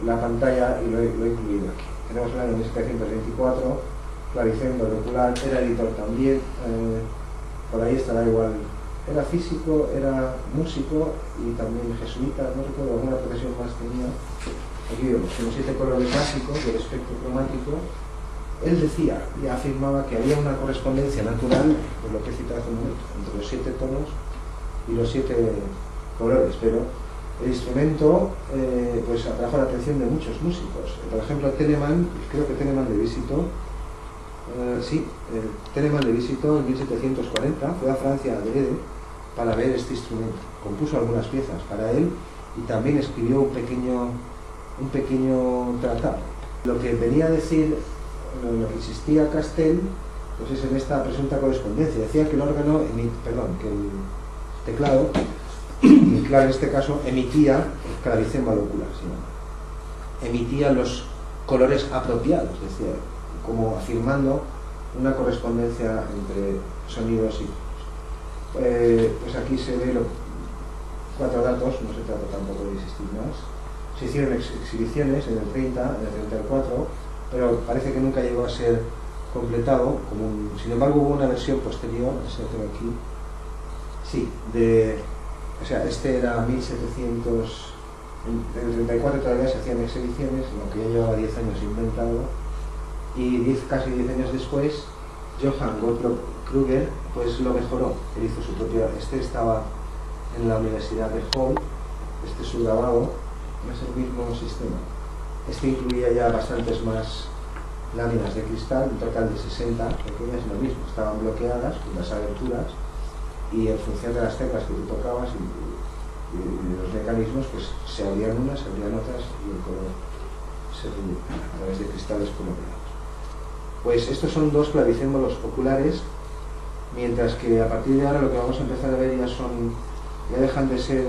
la pantalla y lo he incluido aquí. Tenemos el año 1724, Claricendo, Recular, era editor también, por ahí estará igual. Era físico, era músico y también jesuita, no recuerdo, alguna profesión más tenía. Aquí vemos los 7 colores básicos del espectro cromático. Él decía y afirmaba que había una correspondencia natural, por lo que he citado hace un momento, entre los 7 tonos y los 7 colores, pero el instrumento pues atrajo la atención de muchos músicos. Por ejemplo, Telemann, creo que Telemann le visitó, Telemann le visitó en 1740, fue a Francia adrede para ver este instrumento. Compuso algunas piezas para él y también escribió un pequeño tratado. Lo que venía a decir, lo que insistía Castell, pues es en esta presunta correspondencia. Decía que el órgano, que el teclado, claro, en este caso, emitía el clavicémbalo ocular, emitía los colores apropiados, decía, como afirmando una correspondencia entre sonidos y pues aquí se ve 4 datos, no se trata tampoco de insistir más. Se hicieron exhibiciones en el 30, en el 34, pero parece que nunca llegó a ser completado. Sin embargo, hubo una versión posterior, esa que tengo aquí, este era 1700, en el 34 todavía se hacían exhibiciones, aunque ya llevaba 10 años inventado, y casi 10 años después, Johann Gottlob Krüger pues lo mejoró. Él hizo su propio, estaba en la Universidad de Halle, su grabado, no es el mismo sistema. Incluía ya bastantes más láminas de cristal, un total de 60 pequeñas, lo mismo, estaban bloqueadas con las aberturas y en función de las teclas que tú tocabas y los mecanismos, pues se abrían unas, se abrían otras y el color se veía a través de cristales coloreados. Pues estos son 2 clavicémbalos oculares, mientras que a partir de ahora lo que vamos a empezar a ver ya dejan de ser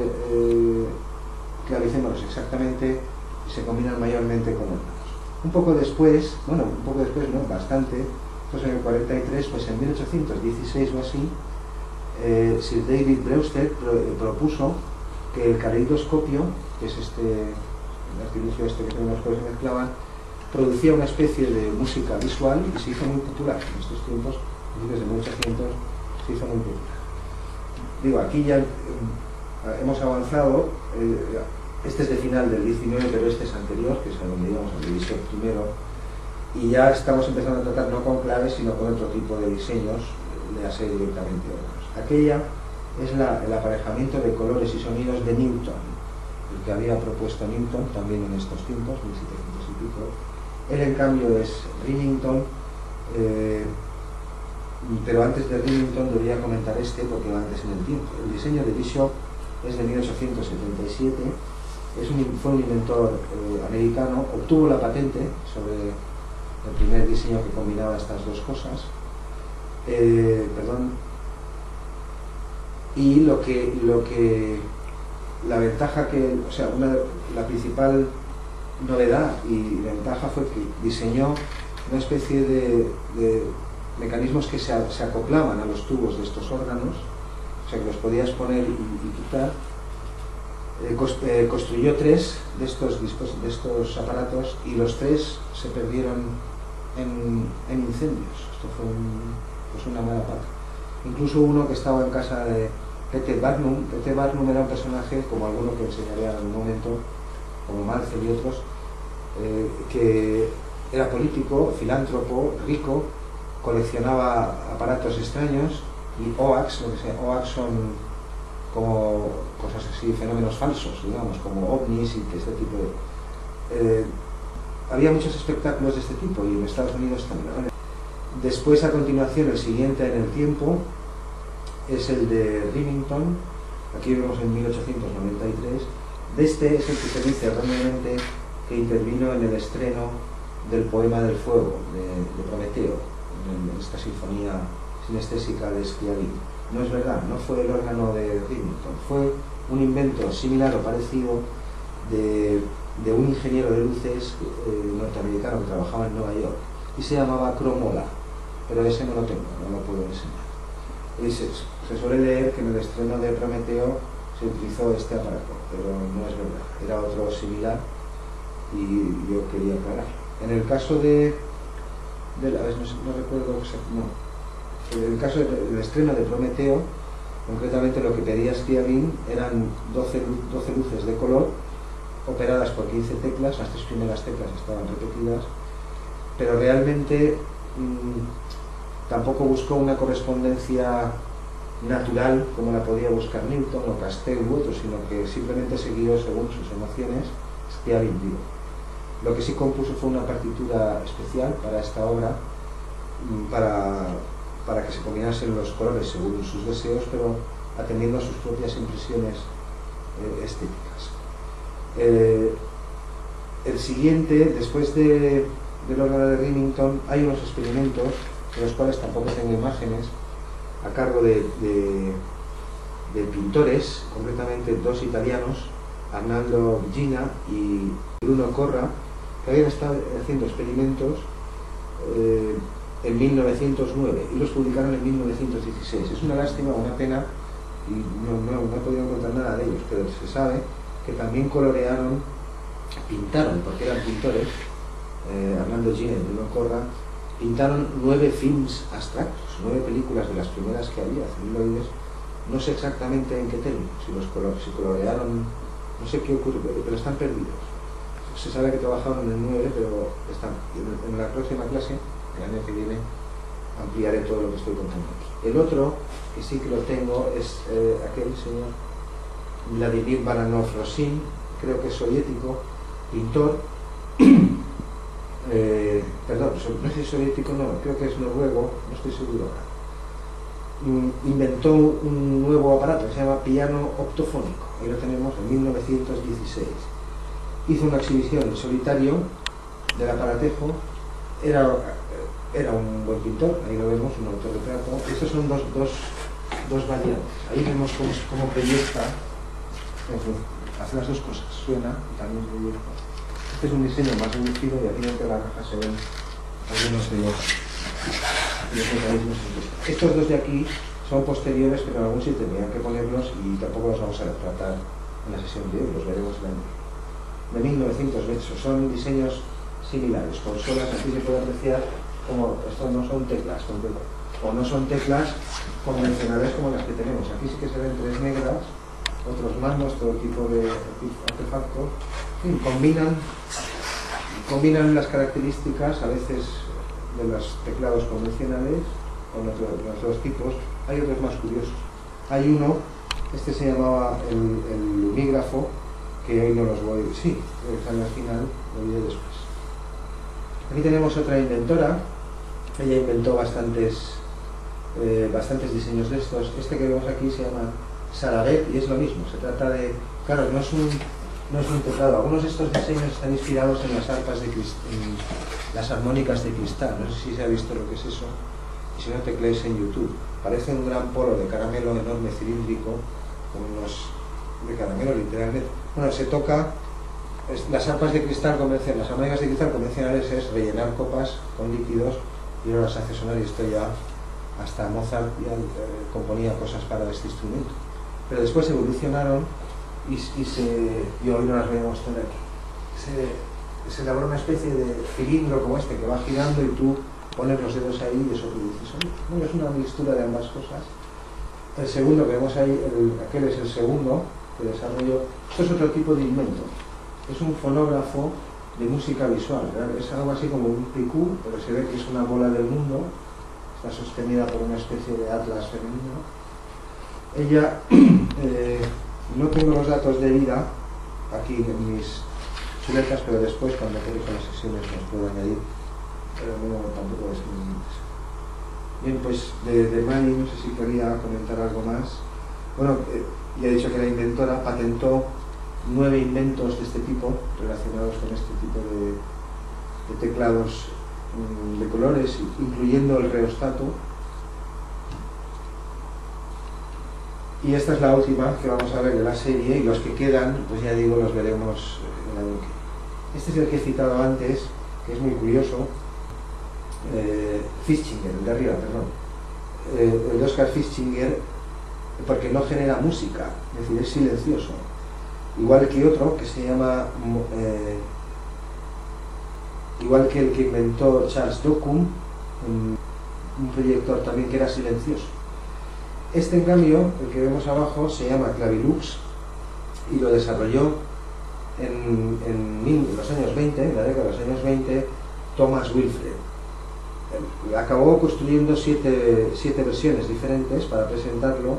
clavicémbalos exactamente y se combinan mayormente con órganos. Un poco después, no, bastante, pues en el 43, pues en 1816 o así, Sir David Brewster propuso que el caleidoscopio, que es el artilugio que tiene los colores que mezclaban, producía una especie de música visual y se hizo muy popular. En estos tiempos, desde 1800, se hizo muy popular. Digo, aquí ya hemos avanzado, este es de final del 19, pero este es anterior, que es a donde íbamos al divisor primero, y ya estamos empezando a tratar no con claves, sino con otro tipo de diseños, de hacer directamente órganos. Aquella es el aparejamiento de colores y sonidos de Newton, el que había propuesto Newton también en estos tiempos, 1700 y pico. Él, en cambio, es Remington, pero antes de Remington debería comentar porque va antes en el tiempo. El diseño de Bishop es de 1877, fue un inventor americano, obtuvo la patente sobre el primer diseño que combinaba estas dos cosas. Y la ventaja la principal novedad y ventaja fue que diseñó una especie de mecanismos que se acoplaban a los tubos de estos órganos, o sea que los podías poner y quitar. Construyó 3 de estos aparatos y los 3 se perdieron en incendios. Esto fue una mala pata. Incluso uno que estaba en casa de Peter Barnum. Peter Barnum era un personaje, como alguno que enseñaré en algún momento, como Marcel y otros, que era político, filántropo, rico, coleccionaba aparatos extraños y OACs, OACs son como cosas así, fenómenos falsos, digamos, como ovnis y este tipo de... había muchos espectáculos de este tipo y en Estados Unidos también. Después, a continuación, el siguiente en el tiempo es el de Remington, aquí vemos en 1893. De este es el que se dice erróneamente que intervino en el estreno del Poema del Fuego de Prometeo, en esta sinfonía sinestésica de Schiavi. No es verdad, no fue el órgano de Remington, fue un invento similar o parecido de un ingeniero de luces norteamericano que trabajaba en Nueva York y se llamaba Cromola, pero ese no lo tengo, no lo puedo enseñar. Y se suele leer que en el estreno de Prometeo se utilizó este aparato, pero no es verdad, era otro similar y yo quería aclarar. En el caso a ver, no recuerdo exactamente, no. En el caso del estreno de Prometeo, concretamente lo que pedía Scriabin eran 12 luces de color, operadas por 15 teclas, las 3 primeras teclas estaban repetidas, pero realmente tampoco buscó una correspondencia natural como la podía buscar Newton o Castell u otros, sino que simplemente siguió según sus emociones Scriabin vivo. Lo que sí compuso fue una partitura especial para esta obra, para que se combinasen los colores según sus deseos, pero atendiendo a sus propias impresiones estéticas. El siguiente, después del órgano de Remington, hay unos experimentos de los cuales tampoco tengo imágenes, a cargo de pintores, concretamente dos italianos, Arnaldo Gina y Bruno Corra, que habían estado haciendo experimentos en 1909 y los publicaron en 1916. Es una lástima, una pena, y no he podido encontrar nada de ellos, pero se sabe que también pintaron, porque eran pintores, Arnaldo Gina y Bruno Corra, pintaron 9 films abstractos, 9 películas de las primeras que había, celuloides, no sé exactamente en qué términos, si colorearon, no sé qué ocurre, pero están perdidos. Se sabe que trabajaron en el 9, pero están. En la próxima clase, el año que viene, ampliaré todo lo que estoy contando aquí. El otro, que sí que lo tengo, es aquel señor Vladimir Baranov-Rosin, creo que es soviético, pintor, perdón, no sé si es soviético, no, creo que es noruego, no estoy seguro ahora. Inventó un nuevo aparato que se llama piano optofónico, ahí lo tenemos en 1916. Hizo una exhibición en solitario del aparatejo, era un buen pintor, ahí lo vemos, un autorretrato. Estos son dos variantes, ahí vemos cómo proyecta, hace las dos cosas, suena y también proyecta. Este es un diseño más reducido y aquí dentro de la caja se ven algunos de los mecanismos. Estos dos de aquí son posteriores, pero en algún sitio tendrían que ponerlos y tampoco los vamos a tratar en la sesión de hoy, los veremos en el año. De 1920, son diseños similares, consolas, aquí se puede apreciar como estos no son teclas, o no son teclas convencionales como las que tenemos. Aquí sí que se ven 3 negras, otros mandos, todo tipo de artefactos, combinan las características a veces de los teclados convencionales con los dos tipos. Hay otros más curiosos. Hay uno, este se llamaba el lumígrafo, que hoy no los voy a decir, sí, están al final, lo diré después. Aquí tenemos otra inventora, ella inventó bastantes diseños de estos. Este que vemos aquí se llama Saravet y es lo mismo, se trata de, claro, no es un teclado. Algunos de estos diseños están inspirados en las arpas de en las armónicas de cristal, no sé si se ha visto lo que es eso, y si no teclees en YouTube. Parece un gran polo de caramelo enorme cilíndrico, con unos de caramelo literalmente. Bueno, se toca, las arpas de cristal convencionales, las armónicas de cristal convencionales es rellenar copas con líquidos y luego las hace sonar, y esto ya hasta Mozart ya componía cosas para este instrumento. Pero después evolucionaron y hoy no las voy a mostrar aquí. Se elaboró una especie de cilindro como este que va girando y tú pones los dedos ahí y eso produce sonido. Bueno, es una mixtura de ambas cosas. El segundo que vemos ahí, aquel es el segundo que desarrolló. Esto es otro tipo de invento. Es un fonógrafo de música visual, ¿verdad? Es algo así como un picú, pero se ve que es una bola del mundo. Está sostenida por una especie de atlas femenino. Ella, no tengo los datos de vida aquí en mis chuletas, pero después cuando quede con las sesiones los puedo añadir, pero no, tampoco es muy interesante. Bien, pues de Mani, no sé si quería comentar algo más. Bueno, ya he dicho que la inventora patentó 9 inventos de este tipo relacionados con este tipo de teclados de colores, incluyendo el reostato. Y esta es la última que vamos a ver de la serie, y los que quedan, pues ya digo, los veremos el año que viene. Este es el que he citado antes, que es muy curioso, Fischinger, el de arriba, perdón. El Oscar Fischinger, porque no genera música, es decir, es silencioso. Igual que otro que se llama, igual que el que inventó Charles Dockham, un proyector también que era silencioso. Este, en cambio, el que vemos abajo, se llama Clavilux y lo desarrolló en los años 20, en la década de los años 20, Thomas Wilfred. Acabó construyendo siete versiones diferentes para presentarlo,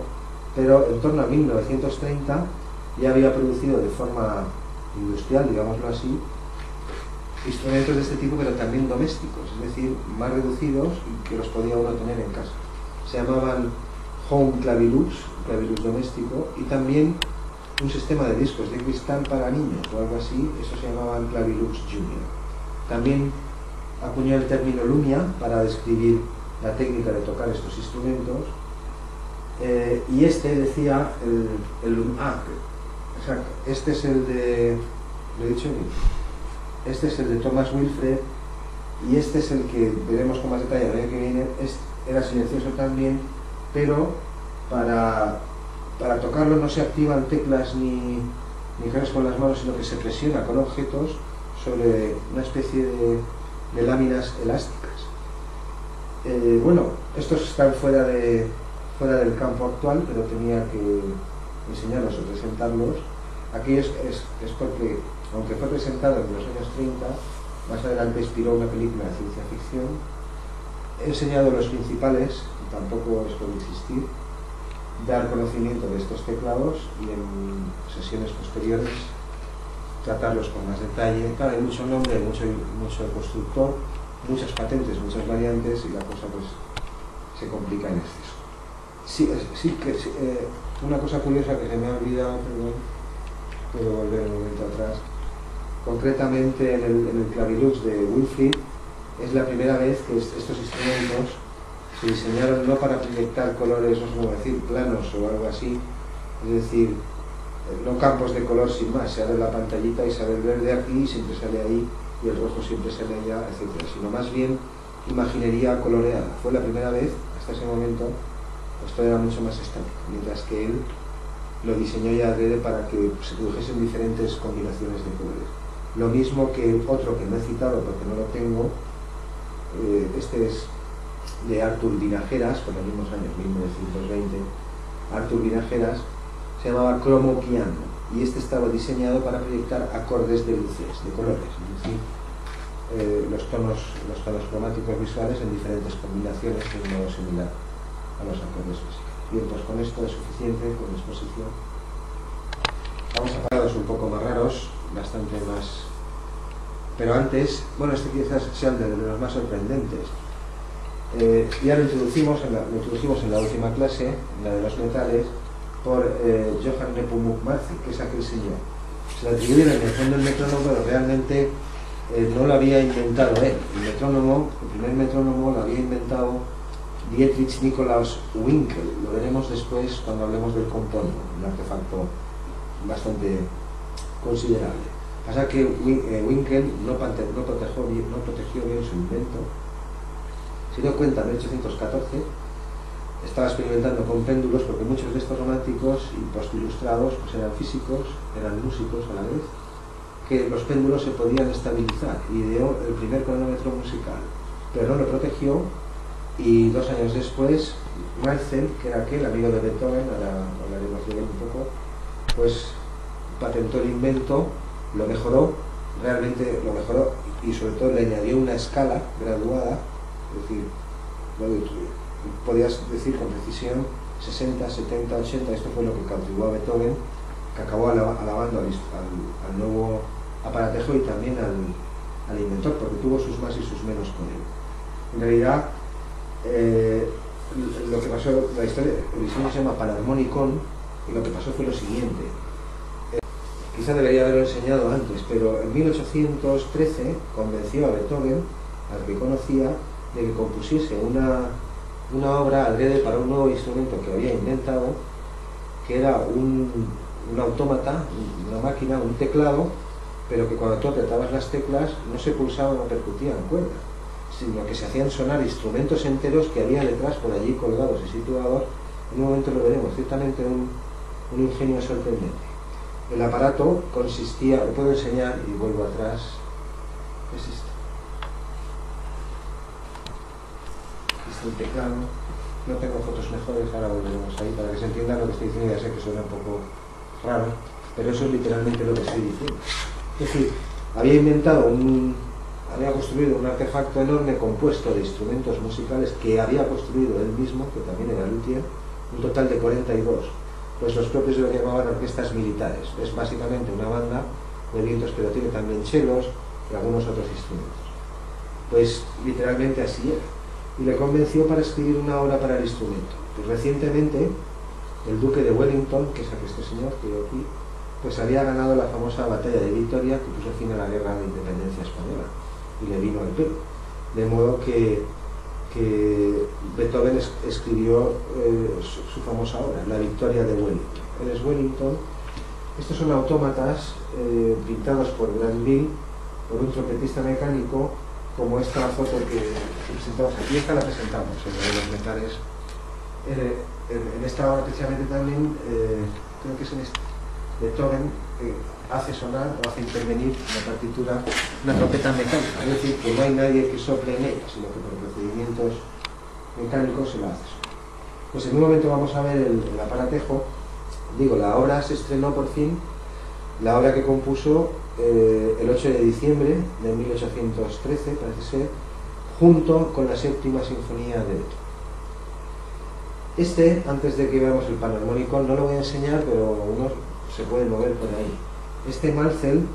pero en torno a 1930 ya había producido de forma industrial, digámoslo así, instrumentos de este tipo, pero también domésticos, es decir, más reducidos y que los podía uno tener en casa. Se llamaban Home Clavilux, Clavilux doméstico, y también un sistema de discos de cristal para niños o algo así, eso se llamaban Clavilux Junior. También acuñó el término Lumia para describir la técnica de tocar estos instrumentos, y este decía exacto, este es el de, lo he dicho bien, este es el de Thomas Wilfred, y este es el que veremos con más detalle el año que viene. Era silencioso también, pero para tocarlo no se activan teclas ni giros con las manos, sino que se presiona con objetos sobre una especie de láminas elásticas. Bueno, estos están fuera del campo actual, pero tenía que enseñarlos o presentarlos. Aquellos es porque, aunque fue presentado en los años 30, más adelante inspiró una película de ciencia ficción. He enseñado los principales, y tampoco es por insistir, dar conocimiento de estos teclados y en sesiones posteriores tratarlos con más detalle. Claro, hay mucho nombre, hay mucho constructor, muchas patentes, muchas variantes, y la cosa pues se complica en exceso. Una cosa curiosa que se me ha olvidado, perdón, puedo volver un momento atrás. Concretamente en el Clavilux de Wilfrid es la primera vez que estos instrumentos se diseñaron no para proyectar colores, no sé cómo decir, planos o algo así, es decir, no campos de color sin más, se abre la pantallita y sale el verde aquí, siempre sale ahí, y el rojo siempre sale allá, etc. Sino más bien imaginería coloreada. Fue la primera vez, hasta ese momento, esto era mucho más estático, mientras que él lo diseñó ya adrede para que se produjesen diferentes combinaciones de colores. Lo mismo que otro que no he citado porque no lo tengo, este es de Artur Vinajeras, por los mismos años, 1920. Artur Vinajeras se llamaba Chromo Piano, y este estaba diseñado para proyectar acordes de luces, de colores, es decir, los tonos cromáticos visuales en diferentes combinaciones de un modo similar a los acordes físicos. Bien, pues con esto es suficiente con la exposición. Vamos a parados un poco más raros, bastante más. Pero antes, bueno, este quizás sea el de los más sorprendentes. Ya lo introducimos en la última clase, en la de los metales, por Johann Nepomuk Marzi, que es aquel señor. Se le atribuye la invención del metrónomo, pero realmente no lo había inventado él. El primer metrónomo lo había inventado Dietrich Nikolaus Winkel. Lo veremos después cuando hablemos del componio, un artefacto bastante considerable. Pasa que Winkel no protegió bien su invento. Se dio cuenta en 1814, estaba experimentando con péndulos, porque muchos de estos románticos y postilustrados pues eran físicos, eran músicos a la vez, que los péndulos se podían estabilizar, y ideó el primer cronómetro musical, pero no lo protegió, y 2 años después Marcel, que era aquel amigo de Beethoven, ahora hablaremos de él un poco, pues patentó el invento, lo mejoró, realmente lo mejoró, y sobre todo le añadió una escala graduada, es decir, podías decir con precisión 60, 70, 80, esto fue lo que cautivó a Beethoven, que acabó alabando al nuevo aparatejo y también al inventor, porque tuvo sus más y sus menos con él. En realidad, lo que pasó, la historia, el diseño se llama Panarmonicon, y lo que pasó fue lo siguiente. Quizá debería haberlo enseñado antes, pero en 1813 convenció a Beethoven, al que conocía, de que compusiese una obra adrede para un nuevo instrumento que había inventado, que era un autómata, una máquina, un teclado, pero que cuando tú apretabas las teclas no se pulsaban o percutían cuerdas, sino que se hacían sonar instrumentos enteros que había detrás por allí colgados y situados. En un momento lo veremos, ciertamente un ingenio sorprendente. El aparato consistía, lo puedo enseñar y vuelvo atrás, es este. Aquí el teclado, no tengo fotos mejores, ahora volveremos ahí para que se entienda lo que estoy diciendo. Ya sé que suena un poco raro, pero eso es literalmente lo que estoy diciendo. Es decir, había construido un artefacto enorme compuesto de instrumentos musicales que había construido él mismo, que también era luthier, un total de 42, pues los propios de lo que llamaban orquestas militares. Es básicamente una banda de vientos, pero tiene también chelos y algunos otros instrumentos. Pues literalmente así era. Y le convenció para escribir una obra para el instrumento. Pues recientemente el duque de Wellington, que es este señor que veo aquí, pues había ganado la famosa batalla de Vitoria, que puso fin a la guerra de independencia española, y le vino al pelo. De modo que Beethoven escribió su famosa obra, La Victoria de Wellington. Él es Wellington. Estos son autómatas pintados por Granville, por un trompetista mecánico, como esta foto que presentamos aquí. Esta la presentamos en los metales. En esta obra precisamente también, creo que es en este, Beethoven hace sonar o hace intervenir en la partitura una trompeta mecánica, es decir, que no hay nadie que sople en ella, sino que por procedimientos mecánicos se la hace sonar. Pues en un momento vamos a ver el aparatejo. Digo, la obra se estrenó por fin, la obra que compuso el 8 de diciembre de 1813, parece ser, junto con la séptima sinfonía de Beethoven. Antes de que veamos el panarmónico, no lo voy a enseñar, pero uno se puede mover por ahí. Marcel,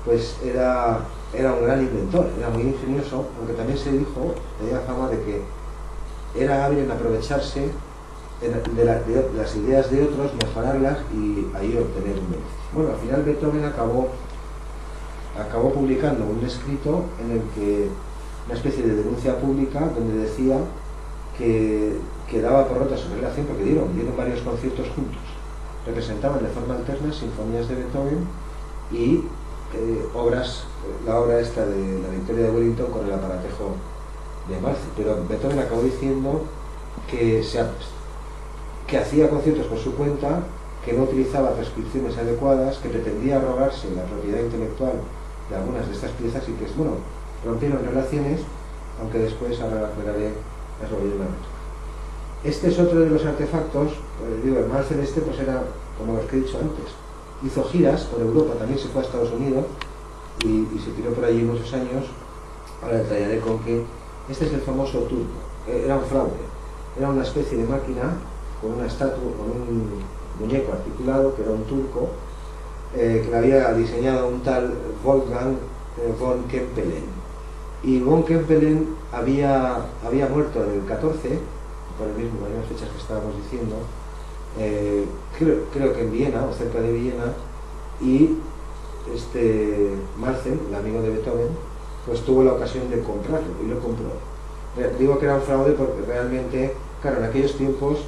pues era un gran inventor, era muy ingenioso, aunque también se dijo, tenía fama de que era hábil en aprovecharse de las ideas de otros, mejorarlas y ahí obtener un beneficio. Bueno, al final Beethoven acabó publicando un escrito en el que una especie de denuncia pública donde decía que daba por rota su relación, porque dieron varios conciertos juntos, representaban de forma alterna sinfonías de Beethoven y la obra esta de La Victoria de Wellington con el aparatejo de Marcel. Pero Beethoven acabó diciendo que hacía conciertos por su cuenta, que no utilizaba prescripciones adecuadas, que pretendía arrogarse la propiedad intelectual de algunas de estas piezas y que, rompieron relaciones, aunque después, ahora aclararé, las volvieron a retomar. Este es otro de los artefactos. El Marcel pues era, como los que he dicho antes, hizo giras por Europa, también se fue a Estados Unidos y se tiró por allí muchos años. Ahora detallaré con que este es el famoso turco. Era un fraude, era una especie de máquina con una estatua, con un muñeco articulado que era un turco, que le había diseñado un tal Wolfgang von Kempelen. Y von Kempelen había muerto en el 14, por el mismo, las fechas que estábamos diciendo, creo que en Viena o cerca de Viena, y Marcel, el amigo de Beethoven, pues tuvo la ocasión de comprarlo y lo compró. Digo que era un fraude porque realmente, claro, en aquellos tiempos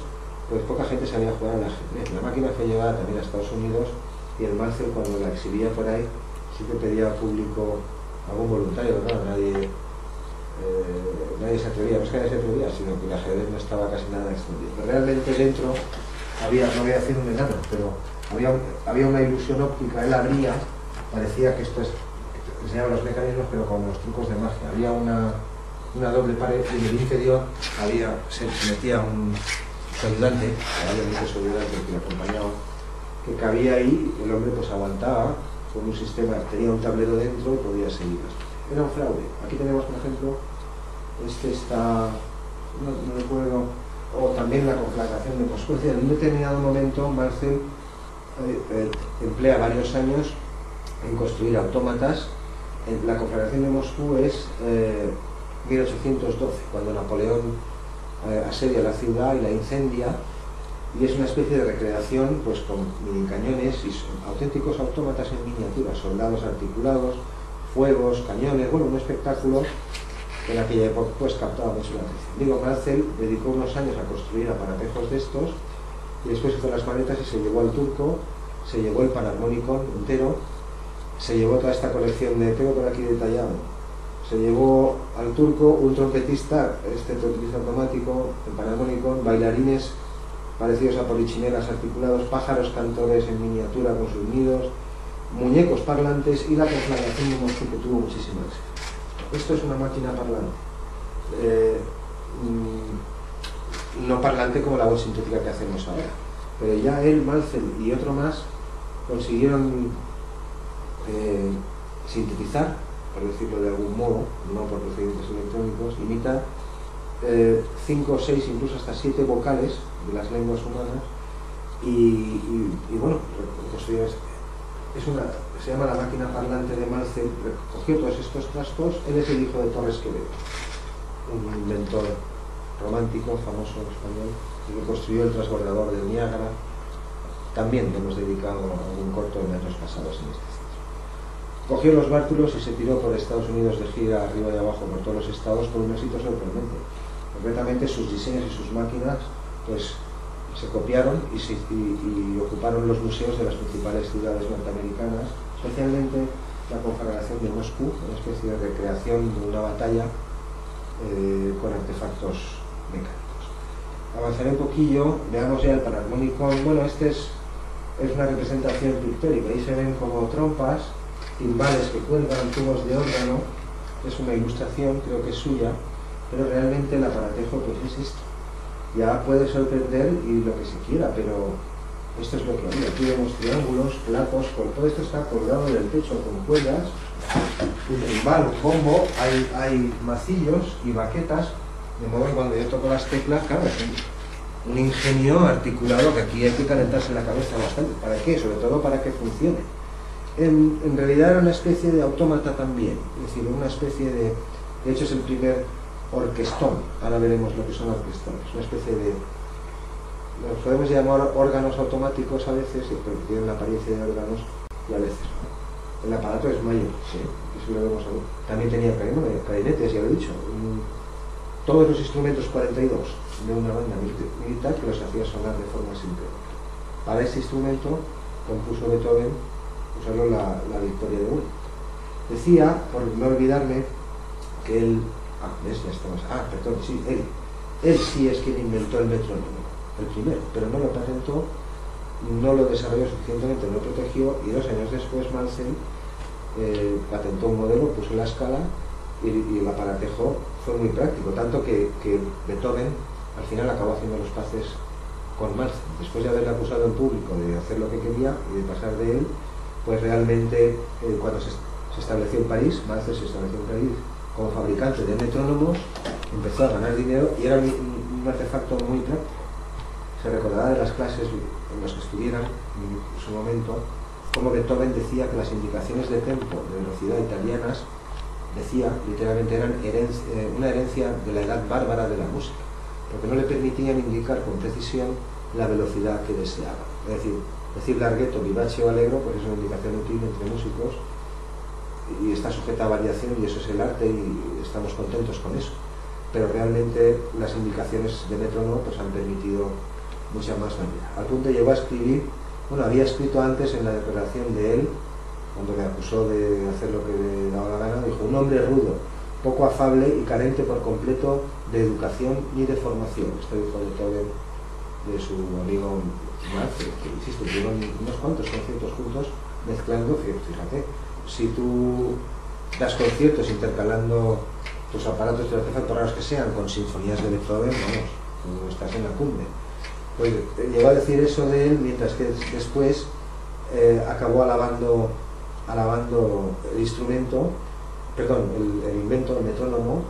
pues poca gente sabía jugar al ajedrez. La máquina fue llevada también a Estados Unidos y el Marcel, cuando la exhibía por ahí, sí que pedía al público algún voluntario, ¿no? Nadie se atrevía, no es que nadie se atrevía, sino que el ajedrez no estaba casi nada extendido. Pero realmente dentro no voy a decir un enano, pero había una ilusión óptica. Él abría, parecía que enseñaba los mecanismos, pero con los trucos de magia. Había una doble pared y en el interior se metía su ayudante, probablemente su ayudante que le acompañaba, que cabía ahí. El hombre pues aguantaba con un sistema, tenía un tablero dentro y podía seguir. Era un fraude. Aquí tenemos, por ejemplo, está, no recuerdo, o también la conflagración de Moscú. En un determinado momento Marcel emplea varios años en construir autómatas. La conflagración de Moscú es 1812, cuando Napoleón asedia la ciudad y la incendia, y es una especie de recreación pues con mini cañones y auténticos autómatas en miniatura, soldados articulados, fuegos, cañones, un espectáculo que en aquella época pues captaba mucho la atención. Marcel dedicó unos años a construir aparatejos de estos y después hizo las maletas y se llevó al turco, se llevó el panarmónico entero, se llevó toda esta colección tengo por aquí detallado, se llevó al turco un trompetista, trompetista automático, el panarmónico, bailarines parecidos a polichinelas articulados, pájaros cantores en miniatura con sus nidos, muñecos parlantes y la conflagración de Moscú, que tuvo muchísimo éxito. Esto es una máquina parlante. no parlante como la voz sintética que hacemos ahora. Pero ya él, Malzel y otro más consiguieron sintetizar, por decirlo de algún modo, no por procedimientos electrónicos, imitar 5, 6, incluso hasta 7 vocales de las lenguas humanas y bueno, reconstruyó se llama la máquina parlante de Malzel. Recogió todos estos trastos. Él es el hijo de Torres Quevedo, un inventor romántico famoso en español, que construyó el transbordador del Niágara. También le hemos dedicado algún corto en años pasados en este sitio. Cogió los bártulos y se tiró por Estados Unidos de gira arriba y abajo por todos los estados con un éxito sorprendente. Concretamente sus diseños y sus máquinas pues se copiaron y ocuparon los museos de las principales ciudades norteamericanas, especialmente la Confederación de Moscú, una especie de recreación de una batalla con artefactos mecánicos. Avanzaré un poquillo, veamos ya el panarmónicon. Bueno, este es una representación pictórica, ahí se ven como trompas, timbales que cuelgan, tubos de órgano. Es una ilustración, creo que es suya, pero realmente el aparatejo pues es esto. Ya puede sorprender y lo que se quiera, pero esto es lo que hay. Aquí vemos triángulos, platos, todo esto está colgado del techo con cuerdas, un timbal, un bombo, hay macillos y baquetas, de modo que cuando yo toco las teclas, claro, es un ingenio articulado que aquí hay que calentarse la cabeza bastante. ¿Para qué? Sobre todo para que funcione. En realidad era una especie de autómata también, es decir, una especie de hecho es el primer orquestón. Ahora veremos lo que son orquestones, una especie de, los podemos llamar órganos automáticos a veces, porque tienen la apariencia de órganos, y a veces no. El aparato es mayor, ¿sí? Eso lo vemos ahí. También tenía clarinetes, ya lo he dicho. Todos los instrumentos 42 de una banda militar que los hacía sonar de forma sincrónica. Para este instrumento compuso Beethoven, usarlo la Victoria de Ulm. Decía, por no olvidarme, que él, ya estamos, perdón, sí, él sí es quien inventó el metrónomo, el primero, pero no lo patentó, no lo desarrolló suficientemente, no lo protegió, y 2 años después Malzel patentó un modelo, puso la escala y el aparatejo fue muy práctico, tanto que Beethoven al final acabó haciendo los paces con Malzel. Después de haberle acusado en público de hacer lo que quería y de pasar de él, pues realmente cuando se estableció en París, Malzel se estableció en París como fabricante de metrónomos, empezó a ganar dinero y era un artefacto muy práctico. Se recordará de las clases en las que estuvieran en su momento, como Beethoven decía que las indicaciones de tempo, de velocidad italianas, decía, literalmente eran una herencia de la edad bárbara de la música, porque no le permitían indicar con precisión la velocidad que deseaba. Es decir larghetto, vivace o allegro, pues es una indicación útil entre músicos y está sujeta a variación, y eso es el arte y estamos contentos con eso, pero realmente las indicaciones de metrónomo pues han permitido mucha más variedad. Al punto llegó a escribir, bueno, había escrito antes en la declaración de él, cuando le acusó de hacer lo que le daba la gana, dijo: un hombre rudo, poco afable y carente por completo de educación ni de formación. Esto dijo Beethoven de su amigo Malzel, que insisto, tuvieron unos cuantos conciertos juntos mezclando, fíjate, si tú das conciertos intercalando tus aparatos de artefactos raros que sean con sinfonías de Beethoven, vamos, tú estás en la cumbre. Pues llegó a decir eso de él, mientras que después acabó alabando el instrumento, perdón, el invento del metrónomo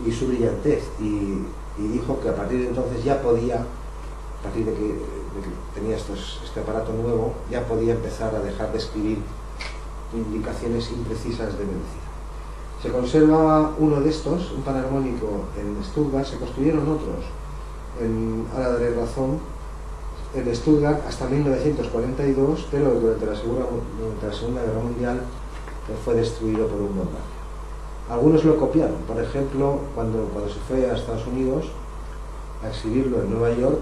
y su brillantez, y dijo que a partir de entonces ya podía, a partir de que tenía este aparato nuevo, ya podía empezar a dejar de escribir indicaciones imprecisas de velocidad. Se conserva uno de estos, un panarmónico en Stuttgart. Se construyeron otros, ahora daré razón, en Stuttgart hasta 1942, pero durante la Segunda Guerra Mundial fue destruido por un bombardeo. Algunos lo copiaron, por ejemplo, cuando se fue a Estados Unidos a exhibirlo en Nueva York,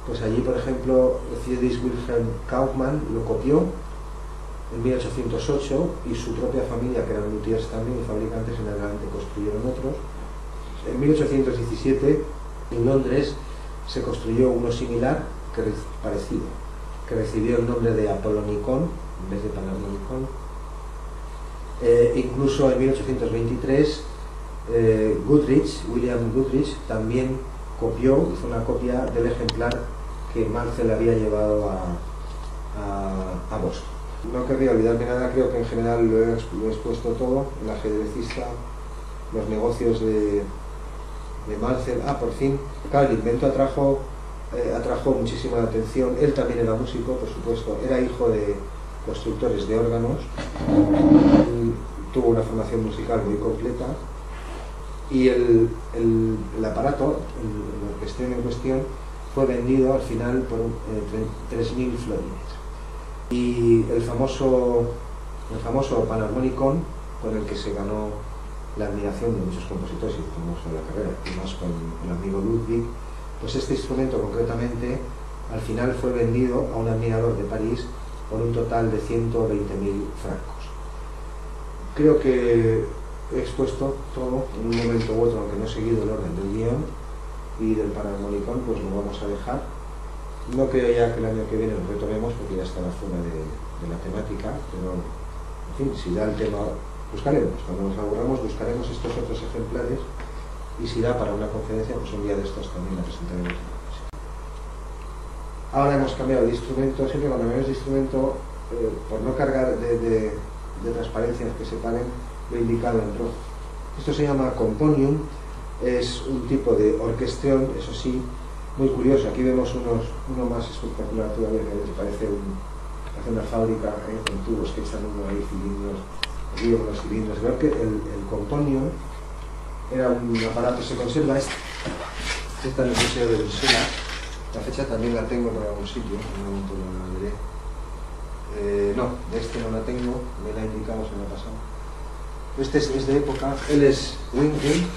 pues allí, por ejemplo, Friedrich Wilhelm Kaufmann lo copió en 1808, y su propia familia, que eran luthiers también y fabricantes, en adelante construyeron otros. En 1817, en Londres, se construyó uno similar, parecido, que recibió el nombre de Apollonicon en vez de Panarmonicon. Incluso en 1823 William Goodrich, también hizo una copia del ejemplar que Mansell había llevado a Boston. No querría olvidarme nada, creo que en general lo he expuesto todo, el ajedrecista, los negocios de Mansell. Por fin, claro, el invento atrajo muchísima atención. Él también era músico, por supuesto, era hijo de constructores de órganos, tuvo una formación musical muy completa, y el aparato, el orquestrón en cuestión, fue vendido al final por 3.000 florines. Y el famoso Panharmonicon, con el que se ganó la admiración de muchos compositores y famoso de la carrera, y más con el amigo Ludwig, pues este instrumento concretamente al final fue vendido a un admirador de París por un total de 120.000 francos. Creo que he expuesto todo en un momento u otro, aunque no he seguido el orden del guión, y del Panharmonicon pues lo vamos a dejar. No creo ya que el año que viene lo retomemos porque ya estará fuera de la temática, pero en fin, si da el tema, buscaremos. Cuando nos aburramos buscaremos estos otros ejemplares, y si da para una conferencia, pues un día de estos también la presentaremos. Ahora hemos cambiado de instrumento. Siempre cuando cambiamos de instrumento, por no cargar de transparencias que separen, lo he indicado en rojo. Esto se llama Componium, es un tipo de orquestrón, eso sí, muy curioso. Aquí vemos uno más espectacular todavía, que parece una fábrica con tubos que echan uno ahí, cilindros, unos cilindros. Creo que el Componium era un aparato, se conserva está en el Museo de Bruselas. La fecha también la tengo por algún sitio, en un momento la veré. No, de este no la tengo, me la he indicado, se me ha pasado. Este es de época, él es Winkel,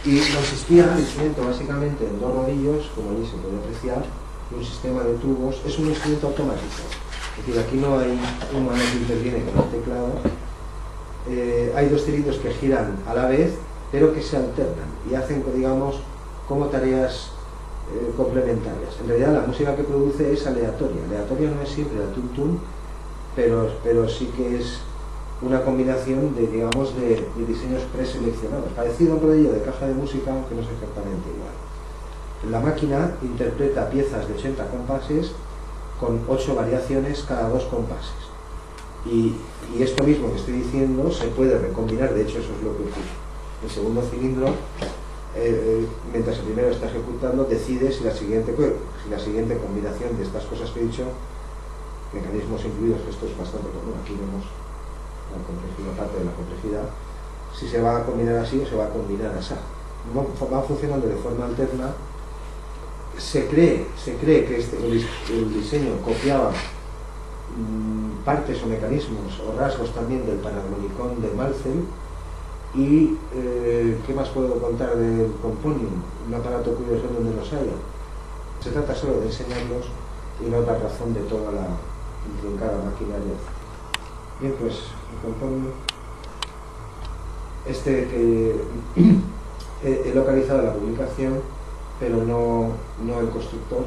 y consistía el instrumento básicamente en dos rodillos, como allí se puede apreciar, y un sistema de tubos. Es un instrumento automático, es decir, aquí no hay un mano que interviene con el teclado. Hay dos cilindros que giran a la vez, pero que se alternan y hacen, digamos, como tareas complementarias. En realidad la música que produce es aleatoria. Aleatoria no es siempre el tum-tum, pero sí que es una combinación de, digamos, de diseños preseleccionados, parecido a un rodillo de caja de música, aunque no es exactamente igual. La máquina interpreta piezas de 80 compases con 8 variaciones cada 2 compases. Y esto mismo que estoy diciendo se puede recombinar, de hecho eso es lo que ocurre. El segundo cilindro, mientras el primero está ejecutando, decide si la siguiente combinación de estas cosas que he dicho, mecanismos incluidos, esto es bastante común, aquí vemos la complejidad, parte de la complejidad, si se va a combinar así o se va a combinar así. Van funcionando de forma alterna. Se cree que el diseño copiaba partes o mecanismos o rasgos también del Panharmonicon de Mansell. Y ¿qué más puedo contar del Componium? Un aparato curioso donde los haya. Se trata solo de enseñarlos y no dar razón de toda la intrincada maquinaria. Bien, pues el Componium, que he localizado la publicación, pero no el constructor,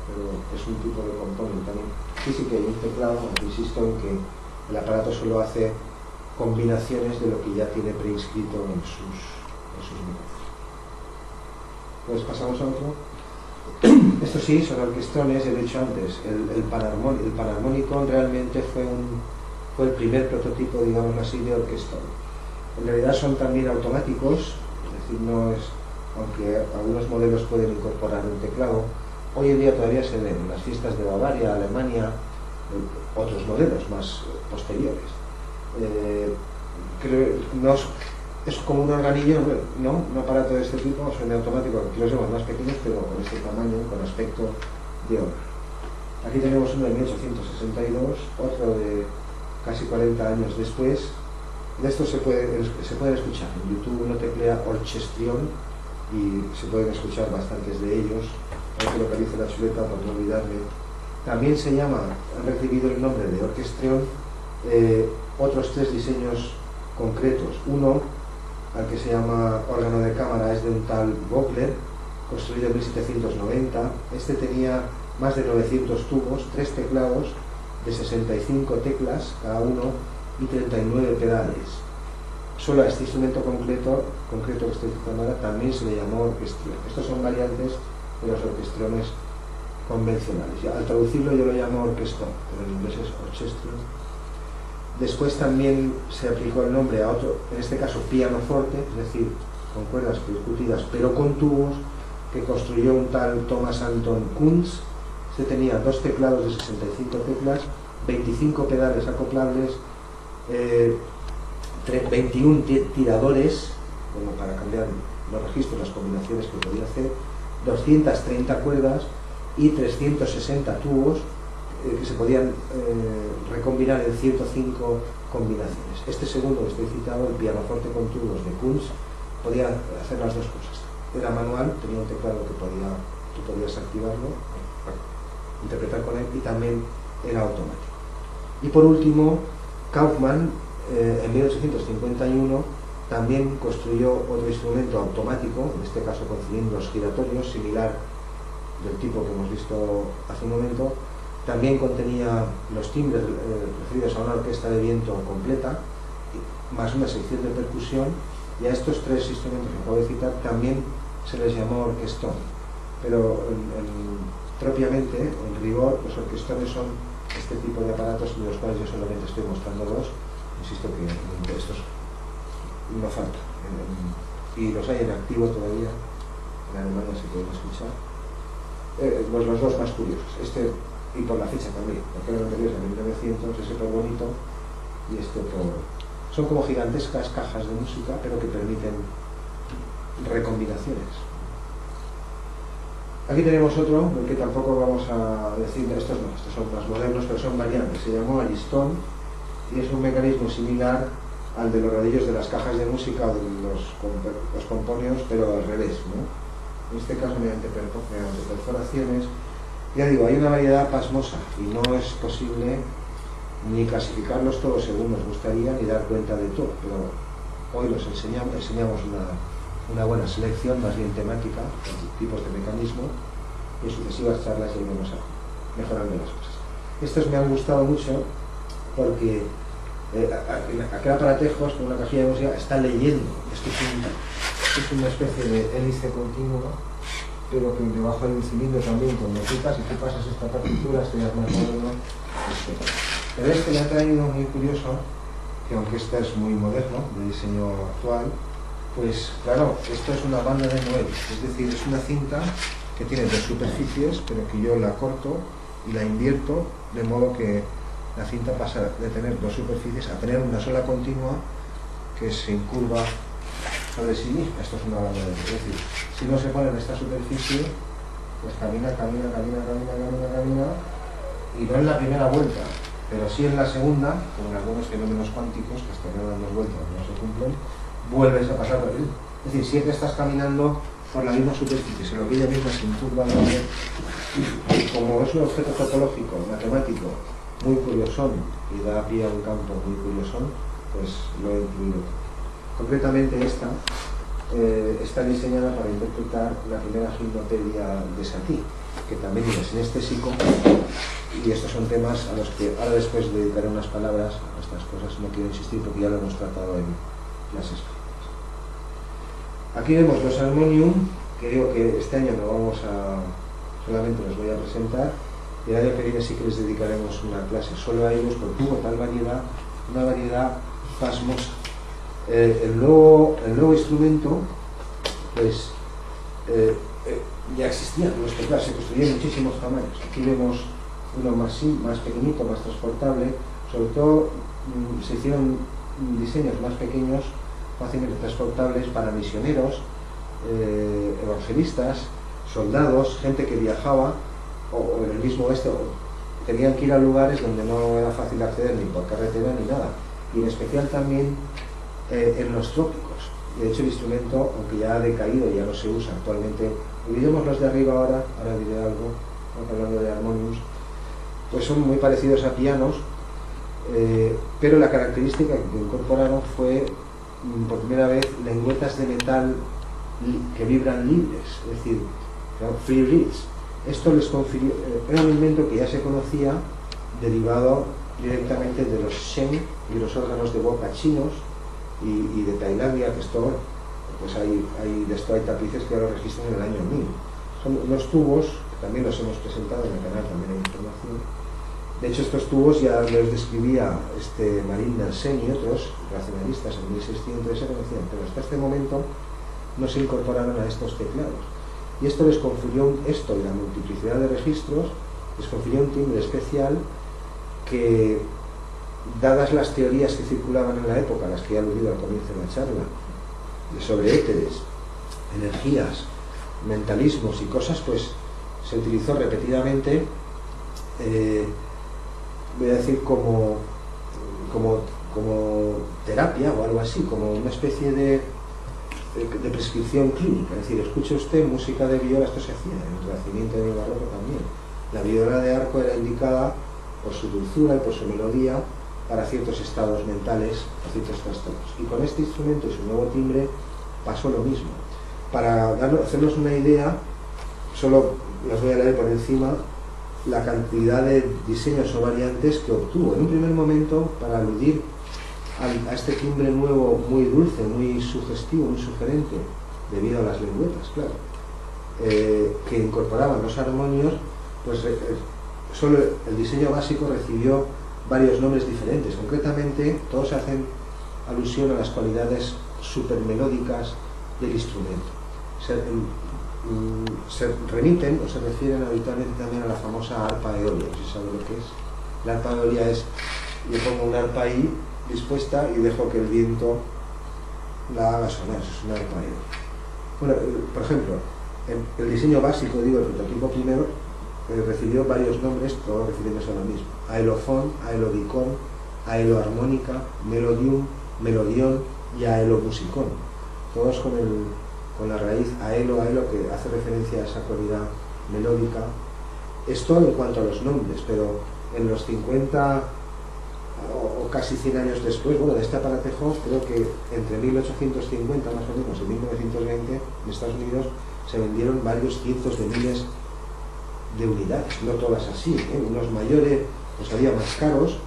pero es un tipo de Componium también. Sí que hay un teclado, aunque insisto en que el aparato solo hace combinaciones de lo que ya tiene preinscrito en sus negocios. Pues pasamos a otro. Estos sí son orquestrones, he dicho antes, el Panharmonicon realmente fue el primer prototipo, digamos así, de orquestrón. En realidad son también automáticos, es decir, no es, aunque algunos modelos pueden incorporar un teclado. Hoy en día todavía se ven en las fiestas de Bavaria, Alemania, otros modelos más posteriores. Es como un organillo, ¿no? Un aparato de este tipo, semiautomático, aquí los vemos más pequeños, pero con este tamaño, con aspecto de órgano. Aquí tenemos uno de 1862, otro de casi 40 años después. De estos se pueden escuchar. En YouTube uno teclea Orchestrion y se pueden escuchar bastantes de ellos. Hay que localice la chuleta por no olvidarme. También han recibido el nombre de Orchestrion otros 3 diseños concretos. Uno, al que se llama órgano de cámara, es de un tal Vogler, construido en 1790. Este tenía más de 900 tubos, 3 teclados de 65 teclas cada uno y 39 pedales. solo a este instrumento concreto que estoy citando ahora también se le llamó orquestrión. Estos son variantes de los orquestrones convencionales. Al traducirlo yo lo llamo orquestón, pero en inglés es orchestrion. Después también se aplicó el nombre a otro, en este caso pianoforte, es decir, con cuerdas percutidas pero con tubos, que construyó un tal Thomas Anton Kunz. Se tenía 2 teclados de 65 teclas, 25 pedales acoplables, 21 tiradores, como para cambiar los registros, las combinaciones que podía hacer, 230 cuerdas y 360 tubos que se podían recombinar en 105 combinaciones. Este segundo que estoy citado, el pianoforte con tubos de Kunz, podía hacer las dos cosas. Era manual, tenía un teclado que podías activarlo, interpretar con él, y también era automático. Y por último, Kaufmann en 1851 también construyó otro instrumento automático, en este caso con cilindros giratorios, similar del tipo que hemos visto hace un momento. También contenía los timbres referidos a una orquesta de viento completa, más una sección de percusión, y a estos 3 instrumentos que acabo de citar también se les llamó orquestón. Pero propiamente, en rigor, los orquestones son este tipo de aparatos, de los cuales yo solamente estoy mostrando 2. Insisto que estos no faltan. Y los hay en activo todavía, en Alemania se pueden escuchar. Pues los 2 más curiosos. Este, y por la fecha también, porque el anterior es de 1900, ese por bonito, y este por... Son como gigantescas cajas de música, pero que permiten recombinaciones. Aquí tenemos otro, del que tampoco vamos a decir, estos no, estos son más modernos, pero son variantes. Se llamó aristón, y es un mecanismo similar al de los rodillos de las cajas de música o de los componios, pero al revés, ¿no? En este caso mediante perforaciones. Ya digo, hay una variedad pasmosa y no es posible ni clasificarlos todos según nos gustaría ni dar cuenta de todo, pero hoy los enseñamos una buena selección, más bien temática, de tipos de mecanismo, y en sucesivas charlas iremos mejorando las cosas. Estos me han gustado mucho porque aquel aparatejos con una cajilla de música está leyendo. Esto es una especie de hélice continua, pero que debajo hay un cilindro también con notitas, y tú pasas esta partitura, esto ya es más moderno. Pero este me ha traído muy curioso, que aunque este es muy moderno, de diseño actual, pues claro, esto es una banda de Noel, es decir, es una cinta que tiene 2 superficies, pero que yo la corto y la invierto, de modo que la cinta pasa de tener 2 superficies a tener una sola continua que se incurva sobre sí misma. Esto es una banda de Noel, es decir, si no se pone en esta superficie, pues camina, y no en la primera vuelta, pero sí en la segunda, con algunos fenómenos cuánticos que hasta que no dan 2 vueltas no se cumplen, vuelves a pasar por él. Es decir, siempre estás caminando por la misma superficie, se lo que ella misma se incurva, y como es un objeto topológico, matemático, muy curiosón, y da pie a un campo muy curiosón, pues lo he incluido. Concretamente esta está diseñada para interpretar la primera gimnopedia de Satie, que también es sinestésico, y estos son temas a los que ahora después dedicaré unas palabras a estas cosas. No quiero insistir porque ya lo hemos tratado en clases. Aquí vemos los Harmonium, que digo que este año no vamos a, solamente los voy a presentar, y el año que viene sí que les dedicaremos una clase solo a ellos, porque hubo tal variedad, una variedad pasmosa. El nuevo instrumento, pues ya existían los teclados, se construían muchísimos tamaños. Aquí vemos uno más pequeñito, más transportable. Sobre todo se hicieron diseños más pequeños, fácilmente transportables para misioneros, evangelistas, soldados, gente que viajaba o en el mismo oeste, tenían que ir a lugares donde no era fácil acceder ni por carretera ni nada, y en especial también en los trópicos. De hecho el instrumento, aunque ya ha decaído y ya no se usa actualmente, olvidemos los de arriba ahora diré algo, hablando de armoniums, pues son muy parecidos a pianos, pero la característica que incorporaron fue por primera vez lengüetas de metal que vibran libres, es decir, free reeds. Esto les confirió, era un invento que ya se conocía, derivado directamente de los Shen y los órganos de boca chinos, y de Tailandia, que esto, pues de esto hay tapices que lo registran en el año 1000. Son unos tubos, que también los hemos presentado en el canal, también hay información. De hecho, estos tubos ya los describía Marín Mersenne y otros racionalistas en 1600, se conocían, pero hasta este momento no se incorporaron a estos teclados. Y esto les confirió, esto y la multiplicidad de registros, les confirió un timbre especial que, dadas las teorías que circulaban en la época, las que he aludido al comienzo de la charla, sobre éteres, energías, mentalismos y cosas, pues se utilizó repetidamente, voy a decir como terapia o algo así, como una especie de prescripción clínica. Es decir, escuche usted música de viola, esto se hacía en el Renacimiento y en el Barroco también. La viola de arco era indicada por su dulzura y por su melodía para ciertos estados mentales o ciertos trastornos. Y con este instrumento y su nuevo timbre pasó lo mismo. Para hacernos una idea, solo las voy a leer por encima, la cantidad de diseños o variantes que obtuvo. En un primer momento, para aludir a este timbre nuevo, muy dulce, muy sugestivo, muy sugerente, debido a las lengüetas, claro, que incorporaban los armonios, pues solo el diseño básico recibió varios nombres diferentes. Concretamente, todos hacen alusión a las cualidades supermelódicas del instrumento. Se remiten o se refieren habitualmente también a la famosa arpa eolia. ¿Se sabe lo que es? La arpa eolia es, yo pongo una arpa ahí dispuesta y dejo que el viento la haga sonar. Eso es una arpa eolia. Bueno, por ejemplo, el diseño básico, digo, el prototipo primero, recibió varios nombres, todos refiriéndose a lo mismo: aelofón, aelodicón, aeloarmónica, melodium, melodión y aelomusicón, todos con la raíz aelo, que hace referencia a esa cualidad melódica. Esto en cuanto a los nombres, pero en los 50 o casi 100 años después, bueno, de este aparatejo, creo que entre 1850 más o menos y 1920 en Estados Unidos se vendieron varios cientos de miles de unidades, no todas así, unos mayores, pues había más caros,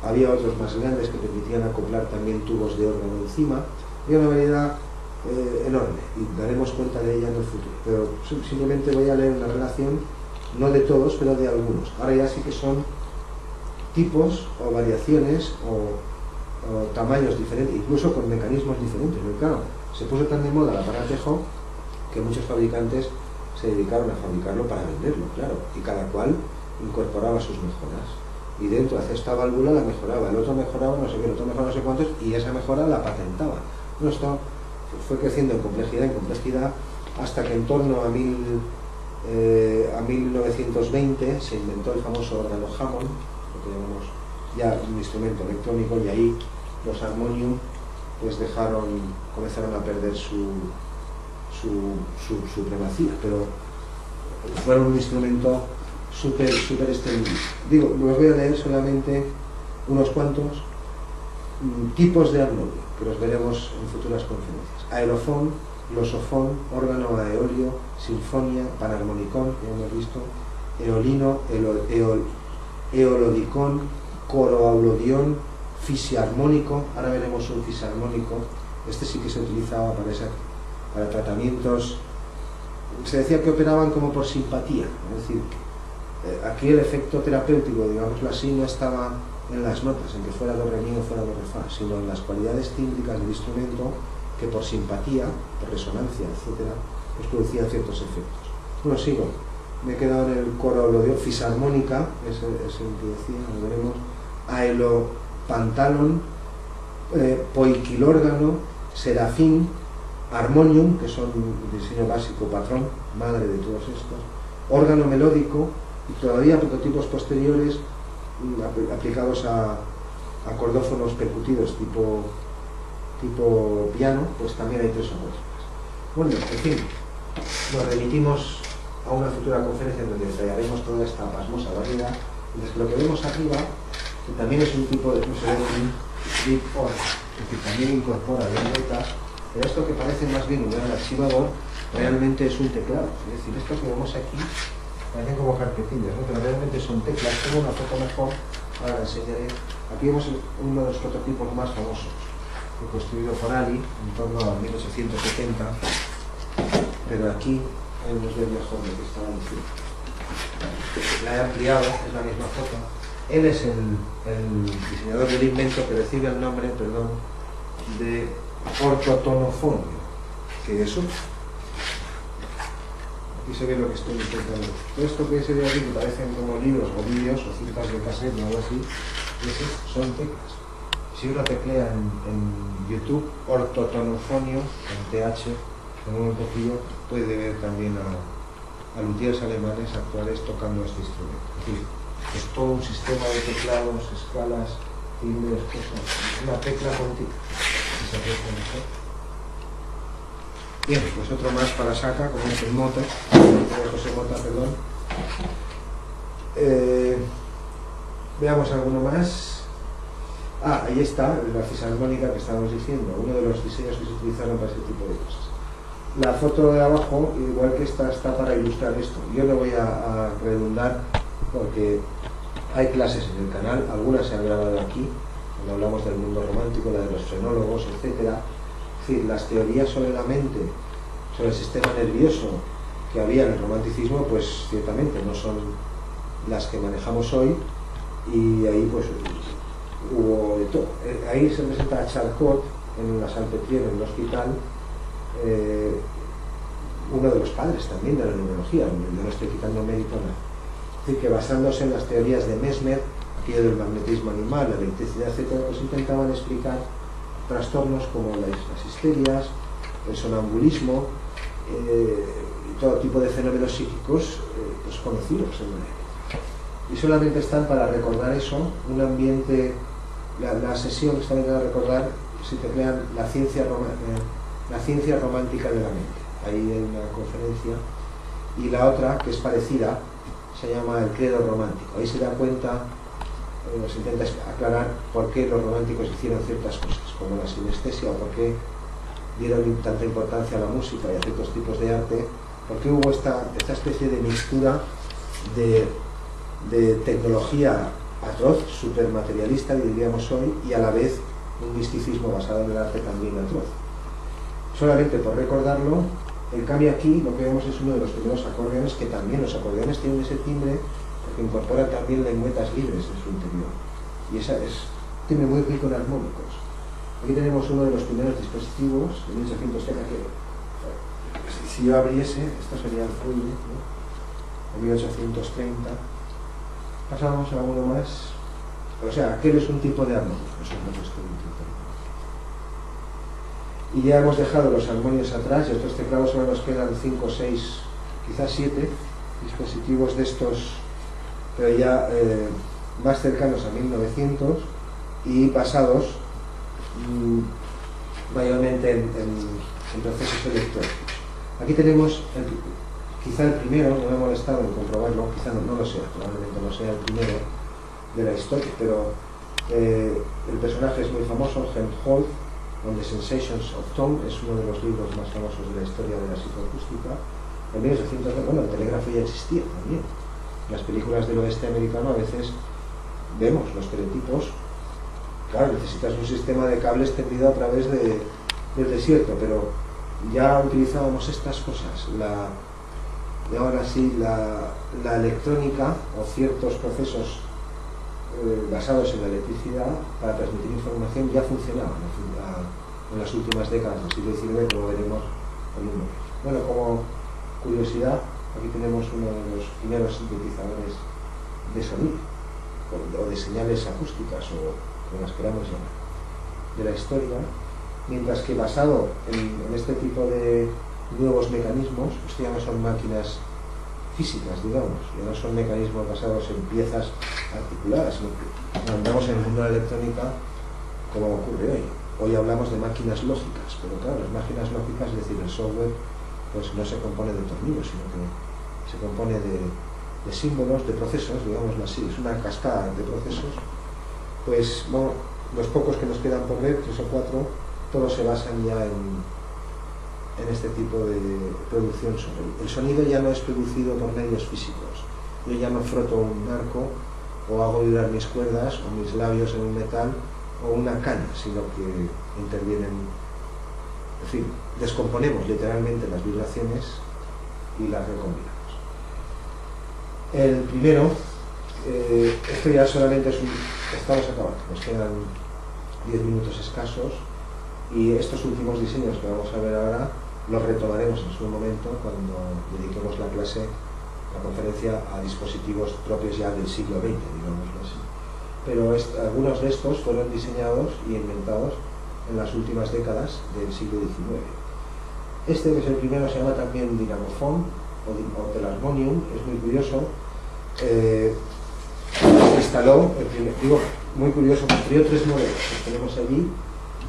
había otros más grandes que permitían acoplar también tubos de órgano encima. Había una variedad enorme y daremos cuenta de ella en el futuro, pero simplemente voy a leer una relación, no de todos, pero de algunos. Ahora ya sí que son tipos o variaciones o tamaños diferentes, incluso con mecanismos diferentes, porque claro, se puso tan de moda el aparatejo que muchos fabricantes se dedicaron a fabricarlo para venderlo, claro, y cada cual incorporaba sus mejoras, y dentro de esta válvula la mejoraba, el otro mejoraba no sé qué, el otro mejoraba no sé cuántos, y esa mejora la patentaba. Bueno, esto fue creciendo en complejidad, hasta que en torno a 1920 se inventó el famoso órgano Hammond, lo que llamamos ya un instrumento electrónico, y ahí los armonium pues comenzaron a perder su supremacía, pero fueron un instrumento súper extendido. Digo, los voy a leer solamente unos cuantos tipos de armonio, que los veremos en futuras conferencias: aerofón, glosofón, órgano aeolio, sinfonia, panarmonicón, que ya hemos visto, eolino, eolodicón, coroaulodión, fisiarmónico. Ahora veremos un fisarmónico. Este sí que se utilizaba para tratamientos. Se decía que operaban como por simpatía, es decir, aquí el efecto terapéutico, digámoslo así, no estaba en las notas, en que fuera do re mi o fuera do re fa, sino en las cualidades tímbricas del instrumento, que por simpatía, por resonancia, etcétera, pues producían ciertos efectos. Bueno, sigo. Me he quedado en el coro fisarmónica, es el que decía, lo veremos, aelopantalon, poiquilórgano, serafín, armonium, que son diseño básico, patrón, madre de todos estos, órgano melódico, y todavía prototipos posteriores aplicados a cordófonos percutidos tipo piano, pues también hay 3 o 4 más. Bueno, en fin, nos remitimos a una futura conferencia en donde detallaremos toda esta pasmosa variedad. Entonces, lo que vemos arriba, que también es un tipo de deep org, que también incorpora lengüetas, pero esto que parece más bien un gran archivador, realmente es un teclado. Es decir, esto que vemos aquí parecen como carpetillas, ¿no? Pero realmente son teclas. Tengo una foto mejor, ahora la enseñaré. Aquí vemos uno de los prototipos más famosos. fue construido por Ali en torno a 1870, pero aquí hay unos de mejor lo que estaba diciendo. La he ampliado, es la misma foto. Él es el diseñador del invento que recibe el nombre, perdón, de ortotonofonio, que es otro. Aquí se ve lo que estoy intentando. Todo esto que se ve aquí, que parecen como libros o vídeos o cintas de cassette o algo así, esos son teclas. Si uno teclea en YouTube ortotonofonio, con TH, con un poquillo, puede ver también a luthiers alemanes actuales tocando este instrumento. Es decir, es todo un sistema de teclados, escalas, timbres, cosas. Una tecla contigo. Bien, pues otro más para Saca, como es el Mota, José Mota, perdón. Veamos alguno más. Ahí está, la fisarmónica que estábamos diciendo, uno de los diseños que se utilizaron para este tipo de cosas. La foto de abajo, igual que esta, está para ilustrar esto. Yo no voy a redundar porque hay clases en el canal, algunas se han grabado aquí, cuando hablamos del mundo romántico, la de los frenólogos, etc. Es decir, las teorías sobre la mente, sobre el sistema nervioso que había en el romanticismo, pues ciertamente no son las que manejamos hoy, y ahí pues hubo de todo. Ahí se presenta a Charcot en la Salpêtrière, en el hospital, uno de los padres también de la neurología. Yo no estoy quitando mérito nada. Es decir, que basándose en las teorías de Mesmer, aquello del magnetismo animal, la electricidad, etc., pues intentaban explicar trastornos como las histerias, el sonambulismo, y todo tipo de fenómenos psíquicos pues conocidos en la época. Y solamente están para recordar eso, un ambiente, la sesión está para recordar, si te crean la ciencia romántica de la mente. Ahí hay una conferencia. Y la otra, que es parecida, se llama el credo romántico. Ahí se da cuenta, se intenta aclarar por qué los románticos hicieron ciertas cosas, como la sinestesia, o por qué dieron tanta importancia a la música y a ciertos tipos de arte, porque hubo esta especie de mixtura de tecnología atroz, supermaterialista, diríamos hoy, y a la vez un misticismo basado en el arte también atroz. Solamente por recordarlo, en cambio aquí lo que vemos es uno de los primeros acordeones, que también los acordeones tienen ese timbre porque incorporan también lengüetas libres en su interior, y esa es timbre muy rico en armónicos. Aquí tenemos uno de los primeros dispositivos de 1830, que si yo abriese, esto sería el fuelle, ¿no? De 1830. Pasamos a uno más. O sea, aquel es un tipo de armónico, eso es lo que estoy intentando. Y ya hemos dejado los armonios atrás, y estos teclados solo nos quedan 5, 6, quizás 7 dispositivos de estos, pero ya más cercanos a 1900 y basados mayormente en procesos electrónicos. Aquí tenemos quizá el primero, no me he molestado en comprobarlo, quizá no lo sea, probablemente no sea el primero de la historia, pero el personaje es muy famoso, Helmholtz, On the Sensations of Tone, es uno de los libros más famosos de la historia de la psicoacústica. En 1800, bueno, el telégrafo ya existía también. En las películas del oeste americano a veces vemos los teletipos. Claro, necesitas un sistema de cables tendido a través del desierto, pero ya utilizábamos estas cosas, ahora sí, la electrónica o ciertos procesos basados en la electricidad para transmitir información ya funcionaban en las últimas décadas del siglo XIX, como veremos en un momento. Bueno, como curiosidad, aquí tenemos uno de los primeros sintetizadores de sonido o de señales acústicas, o como las queramos llamar, de la historia, mientras que basado en este tipo de nuevos mecanismos, pues ya no son máquinas físicas, digamos, ya no son mecanismos basados en piezas articuladas, sino que andamos en el mundo de la electrónica como ocurre hoy. Hoy hablamos de máquinas lógicas, pero claro, las máquinas lógicas, es decir, el software, pues no se compone de tornillos, sino que se compone de símbolos, de procesos, digámoslo así, es una cascada de procesos. Pues bueno, los pocos que nos quedan por ver, 3 o 4, todos se basan ya en este tipo de producción sonora. El sonido ya no es producido por medios físicos. Yo ya no froto un arco o hago vibrar mis cuerdas o mis labios en un metal o una caña, sino que intervienen, es decir, descomponemos literalmente las vibraciones y las recombinamos. El primero, esto ya solamente es estamos acabando, nos quedan 10 minutos escasos, y estos últimos diseños que vamos a ver ahora los retomaremos en su momento cuando dediquemos la clase, la conferencia, a dispositivos propios ya del siglo XX, digámoslo así. Pero algunos de estos fueron diseñados y inventados en las últimas décadas del siglo XIX. Este, que es el primero, se llama también Dynamo-Phone o Telarmonium, es muy curioso. Se instaló, muy curioso, construyó 3 modelos, los tenemos allí,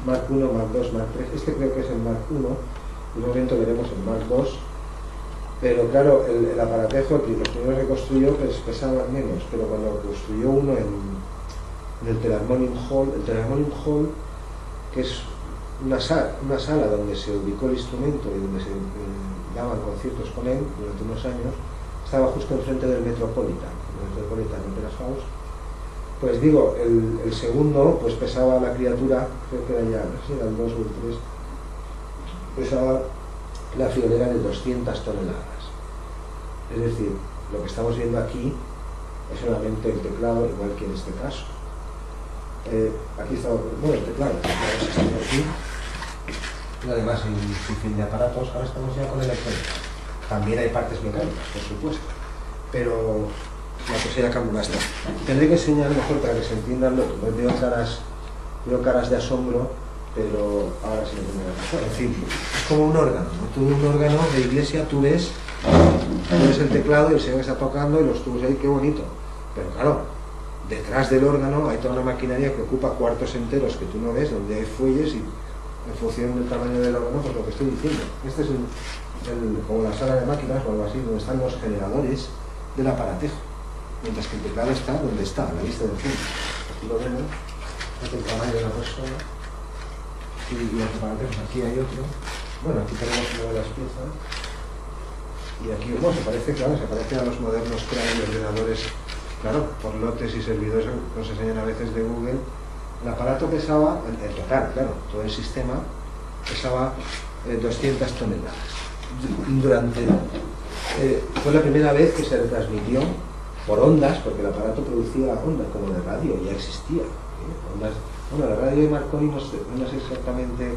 Mark I, Mark II, Mark III. Este creo que es el Mark I, en un momento veremos el Mark II, pero claro, el aparatejo, los primeros que construyó pesaban menos, pero cuando construyó uno en el Telarmonium Hall, que es una sala donde se ubicó el instrumento y donde se daban conciertos con él durante unos años, estaba justo enfrente del Metropolitan Opera House. Pues digo, el segundo, pues pesaba la criatura, creo que era ya, no sé si era el 2 o el 3, pesaba la friolera de 200 toneladas. Es decir, lo que estamos viendo aquí es solamente el teclado, igual que en este caso. Aquí está, bueno, el teclado está aquí. Y además hay un sinfín de aparatos. Ahora estamos ya con electrónica. También hay partes mecánicas, por supuesto, pero la cosa ya cambia bastante. Tendré que enseñar mejor para que se entiendan. Veo caras de asombro, pero ahora sí lo tengo mejor. En fin, es como un órgano, ¿no? Tú un órgano de iglesia, tú ves el teclado y el señor está tocando y los tubos ahí, qué bonito. Pero claro, detrás del órgano hay toda una maquinaria que ocupa cuartos enteros que tú no ves, donde hay fuelles y en función del tamaño del órgano, pues lo que estoy diciendo. Este es como la sala de máquinas o algo así, donde están los generadores del aparatejo, mientras que el teclado está donde está, a la vista del punto. Aquí lo vemos, este es el tamaño de la persona, y los aparatejos, aquí hay otro. Bueno, aquí tenemos una de las piezas, y aquí, bueno, se parece a los modernos ordenadores, claro, por lotes y servidores que nos enseñan a veces de Google. El aparato pesaba, en total, claro, todo el sistema pesaba 200 toneladas. Fue la primera vez que se retransmitió por ondas, porque el aparato producía ondas como de radio, ya existía. Ondas, bueno, la radio de Marconi no sé exactamente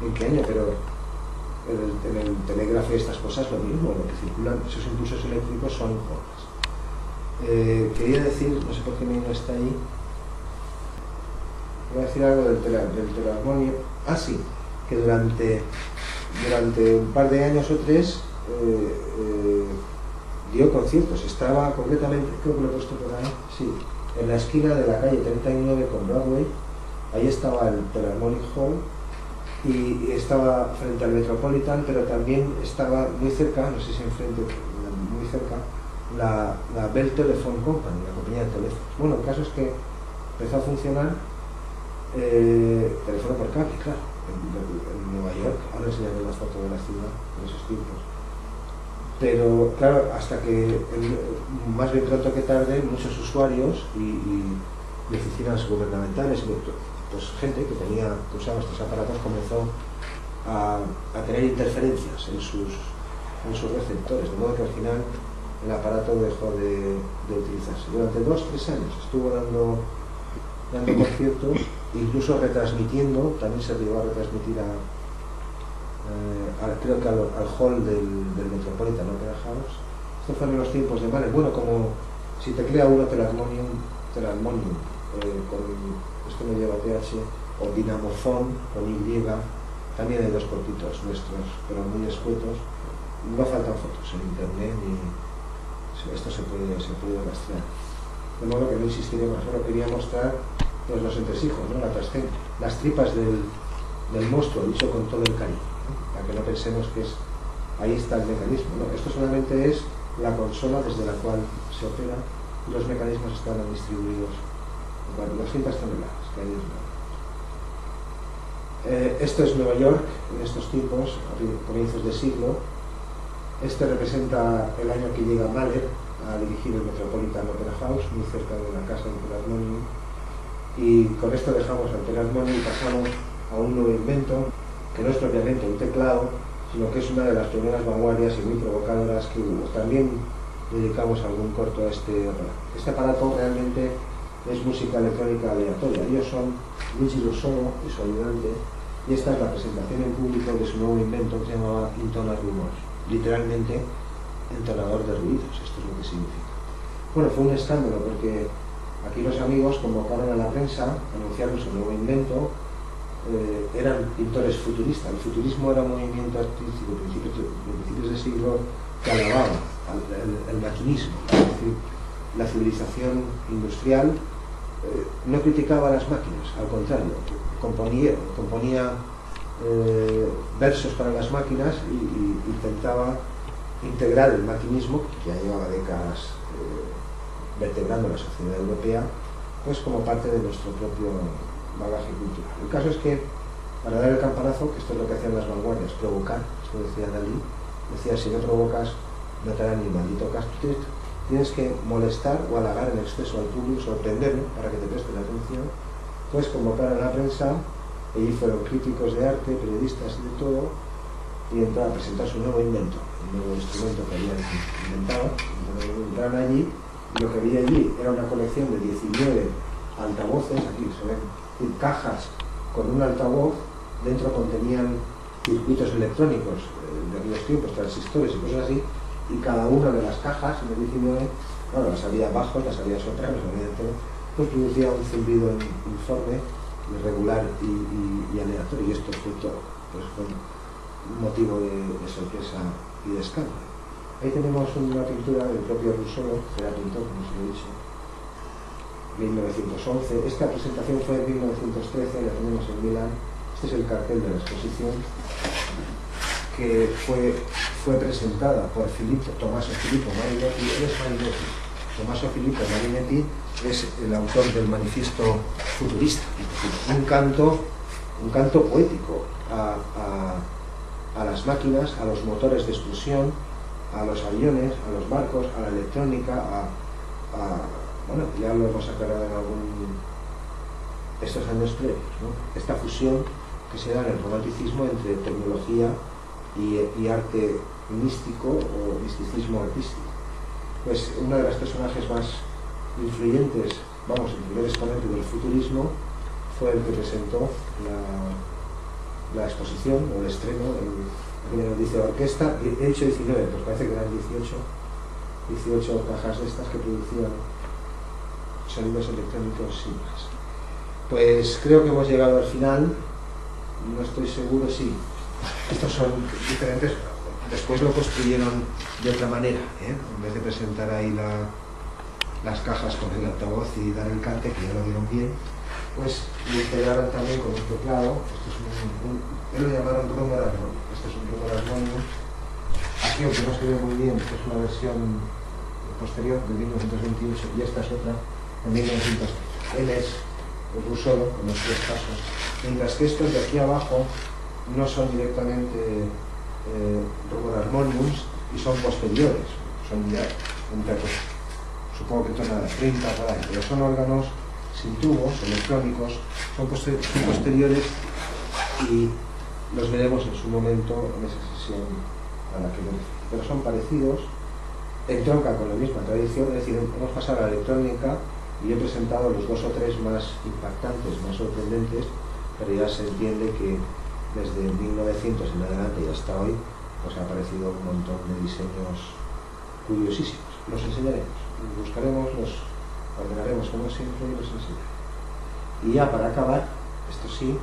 en qué año, pero en el telégrafo y estas cosas lo mismo, lo que circulan, esos impulsos eléctricos son ondas. Quería decir, no sé por qué mi no está ahí, voy a decir algo del Telarmonium. Ah, sí, que durante un par de años o 3 dio conciertos. Estaba concretamente, creo que lo he puesto por ahí, sí, en la esquina de la calle 39 con Broadway. Ahí estaba el Telarmonium Hall y estaba frente al Metropolitan, pero también estaba muy cerca, no sé si enfrente, muy cerca, la Bell Telephone Company, la compañía de teléfonos. Bueno, el caso es que empezó a funcionar teléfono por cable, claro, en Nueva York. Ahora enseñaré una foto de la ciudad en esos tiempos. Pero claro, hasta que más bien pronto que tarde muchos usuarios y oficinas gubernamentales, pues gente que usaba estos aparatos comenzó a tener interferencias en sus receptores, de modo que al final el aparato dejó de utilizarse. Durante 2 o 3 años estuvo dando conciertos, incluso retransmitiendo, también se llegó a retransmitir creo que al hall del Metropolitan Opera House. Estos fueron los tiempos de Mahler. Bueno, como si teclea uno Telarmonium, esto me lleva TH, o Dynamo-Phone con Y, también hay 2 cortitos nuestros, pero muy escuetos. No faltan fotos en internet y esto se puede rastrear. De modo que no insistiré más, solo quería mostrar pues, los entresijos, ¿no? Las tripas del monstruo, dicho con todo el cariño, ¿no? Para que no pensemos que ahí está el mecanismo, ¿no? Esto solamente es la consola desde la cual se opera y los mecanismos están distribuidos en 200 toneladas que hay en esto es Nueva York en estos tiempos, a comienzos de siglo. Este representa el año que llega Mahler a dirigir el Metropolitan Opera House, muy cerca de la casa de Telarmonium. Y con esto dejamos al Penasmoni y pasamos a un nuevo invento, que no es propiamente un teclado, sino que es una de las primeras vanguardias y muy provocadoras que hubo. También dedicamos algún corto a este aparato. Este aparato realmente es música electrónica aleatoria. Ellos son Luigi Russolo y su ayudante, y esta es la presentación en público de su nuevo invento que se llamaba Intoner Rumors, literalmente entonador de ruidos. Esto es lo que significa. Bueno, fue un escándalo porque aquí los amigos convocaron a la prensa, anunciaron su nuevo invento. Eran pintores futuristas. El futurismo era un movimiento artístico de principios de siglo que alababa el maquinismo, es decir, la civilización industrial. No criticaba a las máquinas, al contrario, componía versos para las máquinas y intentaba integrar el maquinismo, que ya llevaba décadas vertebrando la sociedad europea, pues como parte de nuestro propio bagaje cultural. El caso es que, para dar el campanazo, que esto es lo que hacían las vanguardias, provocar, esto decía Dalí, decía, si no provocas, no te harán ni maldito caso. Tienes que molestar o halagar en exceso al público, sorprenderlo para que te preste la atención, pues convocar a la prensa, allí fueron críticos de arte, periodistas y de todo, y entraron a presentar su nuevo invento, el nuevo instrumento que habían inventado. Entraron allí, y lo que había allí era una colección de 19 altavoces, aquí se ven cajas con un altavoz, dentro contenían circuitos electrónicos de aquellos tiempos, transistores y cosas así, y cada una de las cajas, en el 19, bueno, las había bajos, las había sopranos, las había de todo, pues producía un zumbido informe, irregular y aleatorio, y esto fue todo, pues fue un motivo de sorpresa y de escándalo. Ahí tenemos una pintura del propio Russolo, que era pintor, como se lo he dicho, 1911. Esta presentación fue en 1913, la tenemos en Milán. Este es el cartel de la exposición, que fue presentada por Tommaso Filippo Marinetti. Él es Marinetti. Tommaso Filippo Marinetti es el autor del manifiesto futurista, un canto poético a las máquinas, a los motores de explosión, a los aviones, a los barcos, a la electrónica, bueno, ya lo hemos aclarado en estos años previos, ¿no? Esta fusión que se da en el romanticismo entre tecnología y arte místico o misticismo artístico. Pues uno de los personajes más influyentes, vamos, el primer exponente del futurismo, fue el que presentó la exposición o el estreno dice orquesta. He dicho 19, pues parece que eran 18 cajas de estas que producían sonidos electrónicos simples. Pues creo que hemos llegado al final, no estoy seguro si estos son diferentes, después lo construyeron de otra manera, en vez de presentar ahí las cajas con el altavoz y dar el cante, que ya lo vieron bien, pues lo integraron también con un teclado. Esto es él lo llamaron Rumor Harmonium. Este es un Rumor Harmonium. Aquí, aunque no se ve muy bien, es una versión posterior de 1928 y esta es otra de 1900. Él es Russolo con los 3 pasos, mientras que estos de aquí abajo no son directamente Rumor Harmoniums y son posteriores, son ya entre, pues, supongo que torna a 30 por ahí, pero son órganos sin tubos, electrónicos, son posteriores y los veremos en su momento en esa sesión a la que me refiero. Pero son parecidos, entroncan con la misma tradición, es decir, hemos pasado a la electrónica y he presentado los 2 o 3 más impactantes, más sorprendentes, pero ya se entiende que desde 1900 en adelante y hasta hoy pues ha aparecido un montón de diseños curiosísimos. Los enseñaremos, los buscaremos, los ordenaremos como siempre y los enseñaremos. Y ya para acabar, esto sí,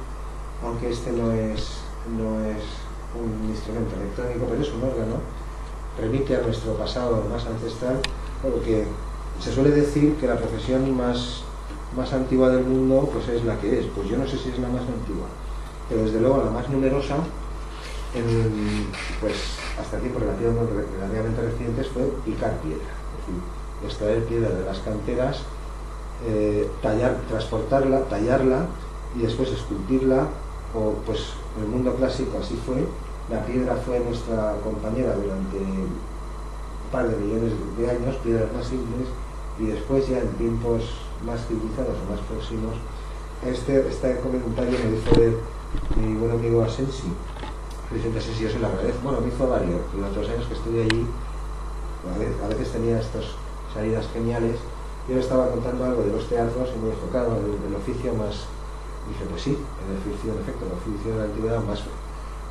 aunque este no es un instrumento electrónico, pero es un órgano, remite a nuestro pasado más ancestral, porque se suele decir que la profesión más antigua del mundo pues es la que es. Pues yo no sé si es la más antigua, pero desde luego la más numerosa, pues hasta tiempos relativamente recientes, fue picar piedra, es decir, extraer piedra de las canteras, transportarla, tallarla y después esculpirla, o pues en el mundo clásico así fue. La piedra fue nuestra compañera durante un par de millones de años, piedras más simples, y después ya en tiempos más civilizados o más próximos Este comentario me hizo ver mi buen amigo Asensi. Vicente Asensi, yo se lo agradezco. Bueno, me hizo varios. Durante los años que estuve allí, a veces tenía estas salidas geniales. Yo le estaba contando algo de los teatros y me dijo, claro, el oficio más... Dije, pues sí, el oficio, en efecto, el oficio de la antigüedad más...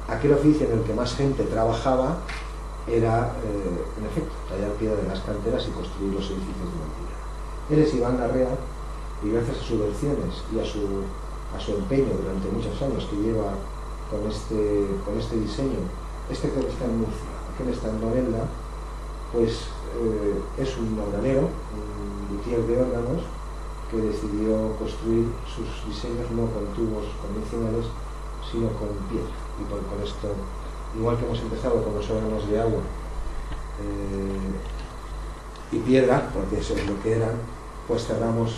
Aquel oficio en el que más gente trabajaba era, en efecto, tallar piedra de las canteras y construir los edificios de la antigüedad. Él es Iván Larrea, y gracias a sus versiones y a su empeño durante muchos años que lleva con este diseño, creo que está en Murcia, aquel está en Novelda, pues es un organero, un luthier de órganos, que decidió construir sus diseños no con tubos convencionales, sino con piedra. Y con esto, igual que hemos empezado con los órganos de agua y piedra, porque eso es lo que eran, pues cerramos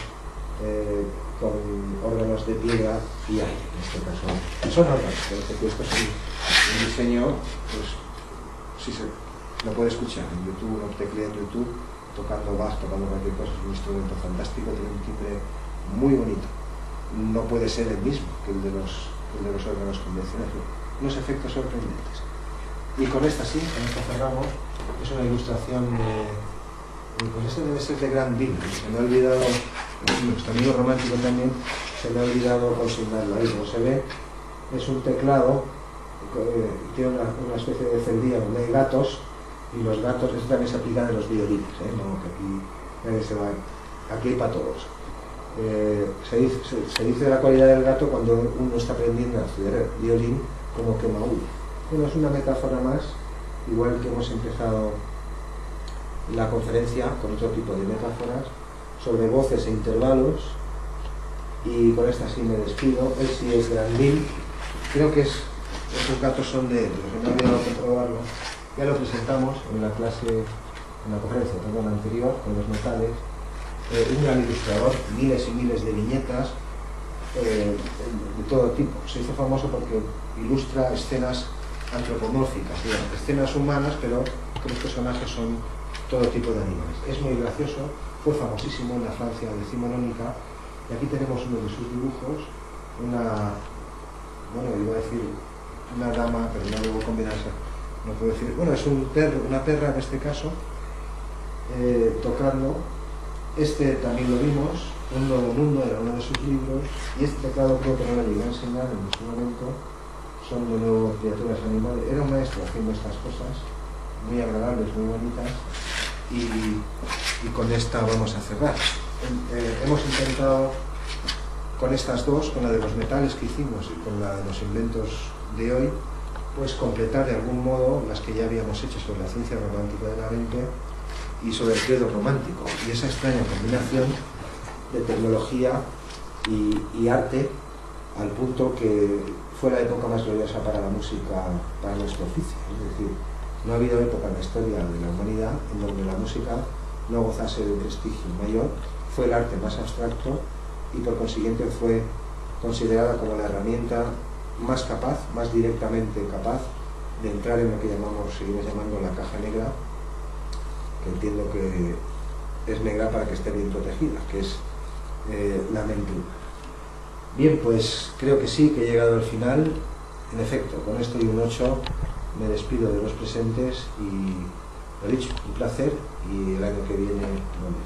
con órganos de piedra y aire, en este caso. Son órganos, pero esto es un diseño, pues si se lo puede escuchar en YouTube, no teclea en YouTube, tocando Bach, tocando cualquier cosa, es un instrumento fantástico, tiene un timbre muy bonito. No puede ser el mismo que el de los órganos convencionales, unos efectos sorprendentes. Y con esta sí, con esta cerramos, es una ilustración pues este debe ser de Grandville, se me ha olvidado, nuestro amigo romántico también, se me ha olvidado consignarlo ahí, como se ve, es un teclado, tiene una especie de celdilla donde hay gatos, y los gatos, esto también se aplica en los violines, no, que aquí nadie se va, aquí hay para todos. Se dice la cualidad del gato cuando uno está aprendiendo a estudiar violín como que maulla. Bueno, es una metáfora más, igual que hemos empezado la conferencia con otro tipo de metáforas sobre voces e intervalos, y con esta sí me despido. Él sí es Grandville, creo que esos gatos son de él, no he olvidado comprobarlo. Ya lo presentamos en la clase, en la conferencia anterior, con los metales. Un gran ilustrador, miles y miles de viñetas de todo tipo. Se hizo famoso porque ilustra escenas antropomórficas, digamos, escenas humanas, pero que los personajes son todo tipo de animales. Es muy gracioso, fue famosísimo en la Francia decimonónica, y aquí tenemos uno de sus dibujos, bueno, iba a decir una dama, pero no debo combinarse. No puedo decir, bueno, es una perra en este caso, tocando. Este también lo vimos, Un Nuevo Mundo era uno de sus libros, y este teclado creo que no lo llegué a enseñar en su momento, son de nuevo criaturas animales. Era un maestro haciendo estas cosas, muy agradables, muy bonitas, y con esta vamos a cerrar. Hemos intentado con estas dos, con la de los metales que hicimos y con la de los inventos de hoy, pues completar de algún modo las que ya habíamos hecho sobre la ciencia romántica de la mente y sobre el credo romántico, y esa extraña combinación de tecnología y arte, al punto que fue la época más gloriosa para la música, para nuestro oficio. Es decir, no ha habido época en la historia de la humanidad en donde la música no gozase de un prestigio mayor. Fue el arte más abstracto y por consiguiente fue considerada como la herramienta más capaz, más directamente capaz de entrar en lo que seguimos llamando la caja negra, que entiendo que es negra para que esté bien protegida, que es la mente humana. Bien, pues creo que sí, que he llegado al final. En efecto, con esto y un 8 me despido de los presentes y lo dicho, un placer, y el año que viene, bueno,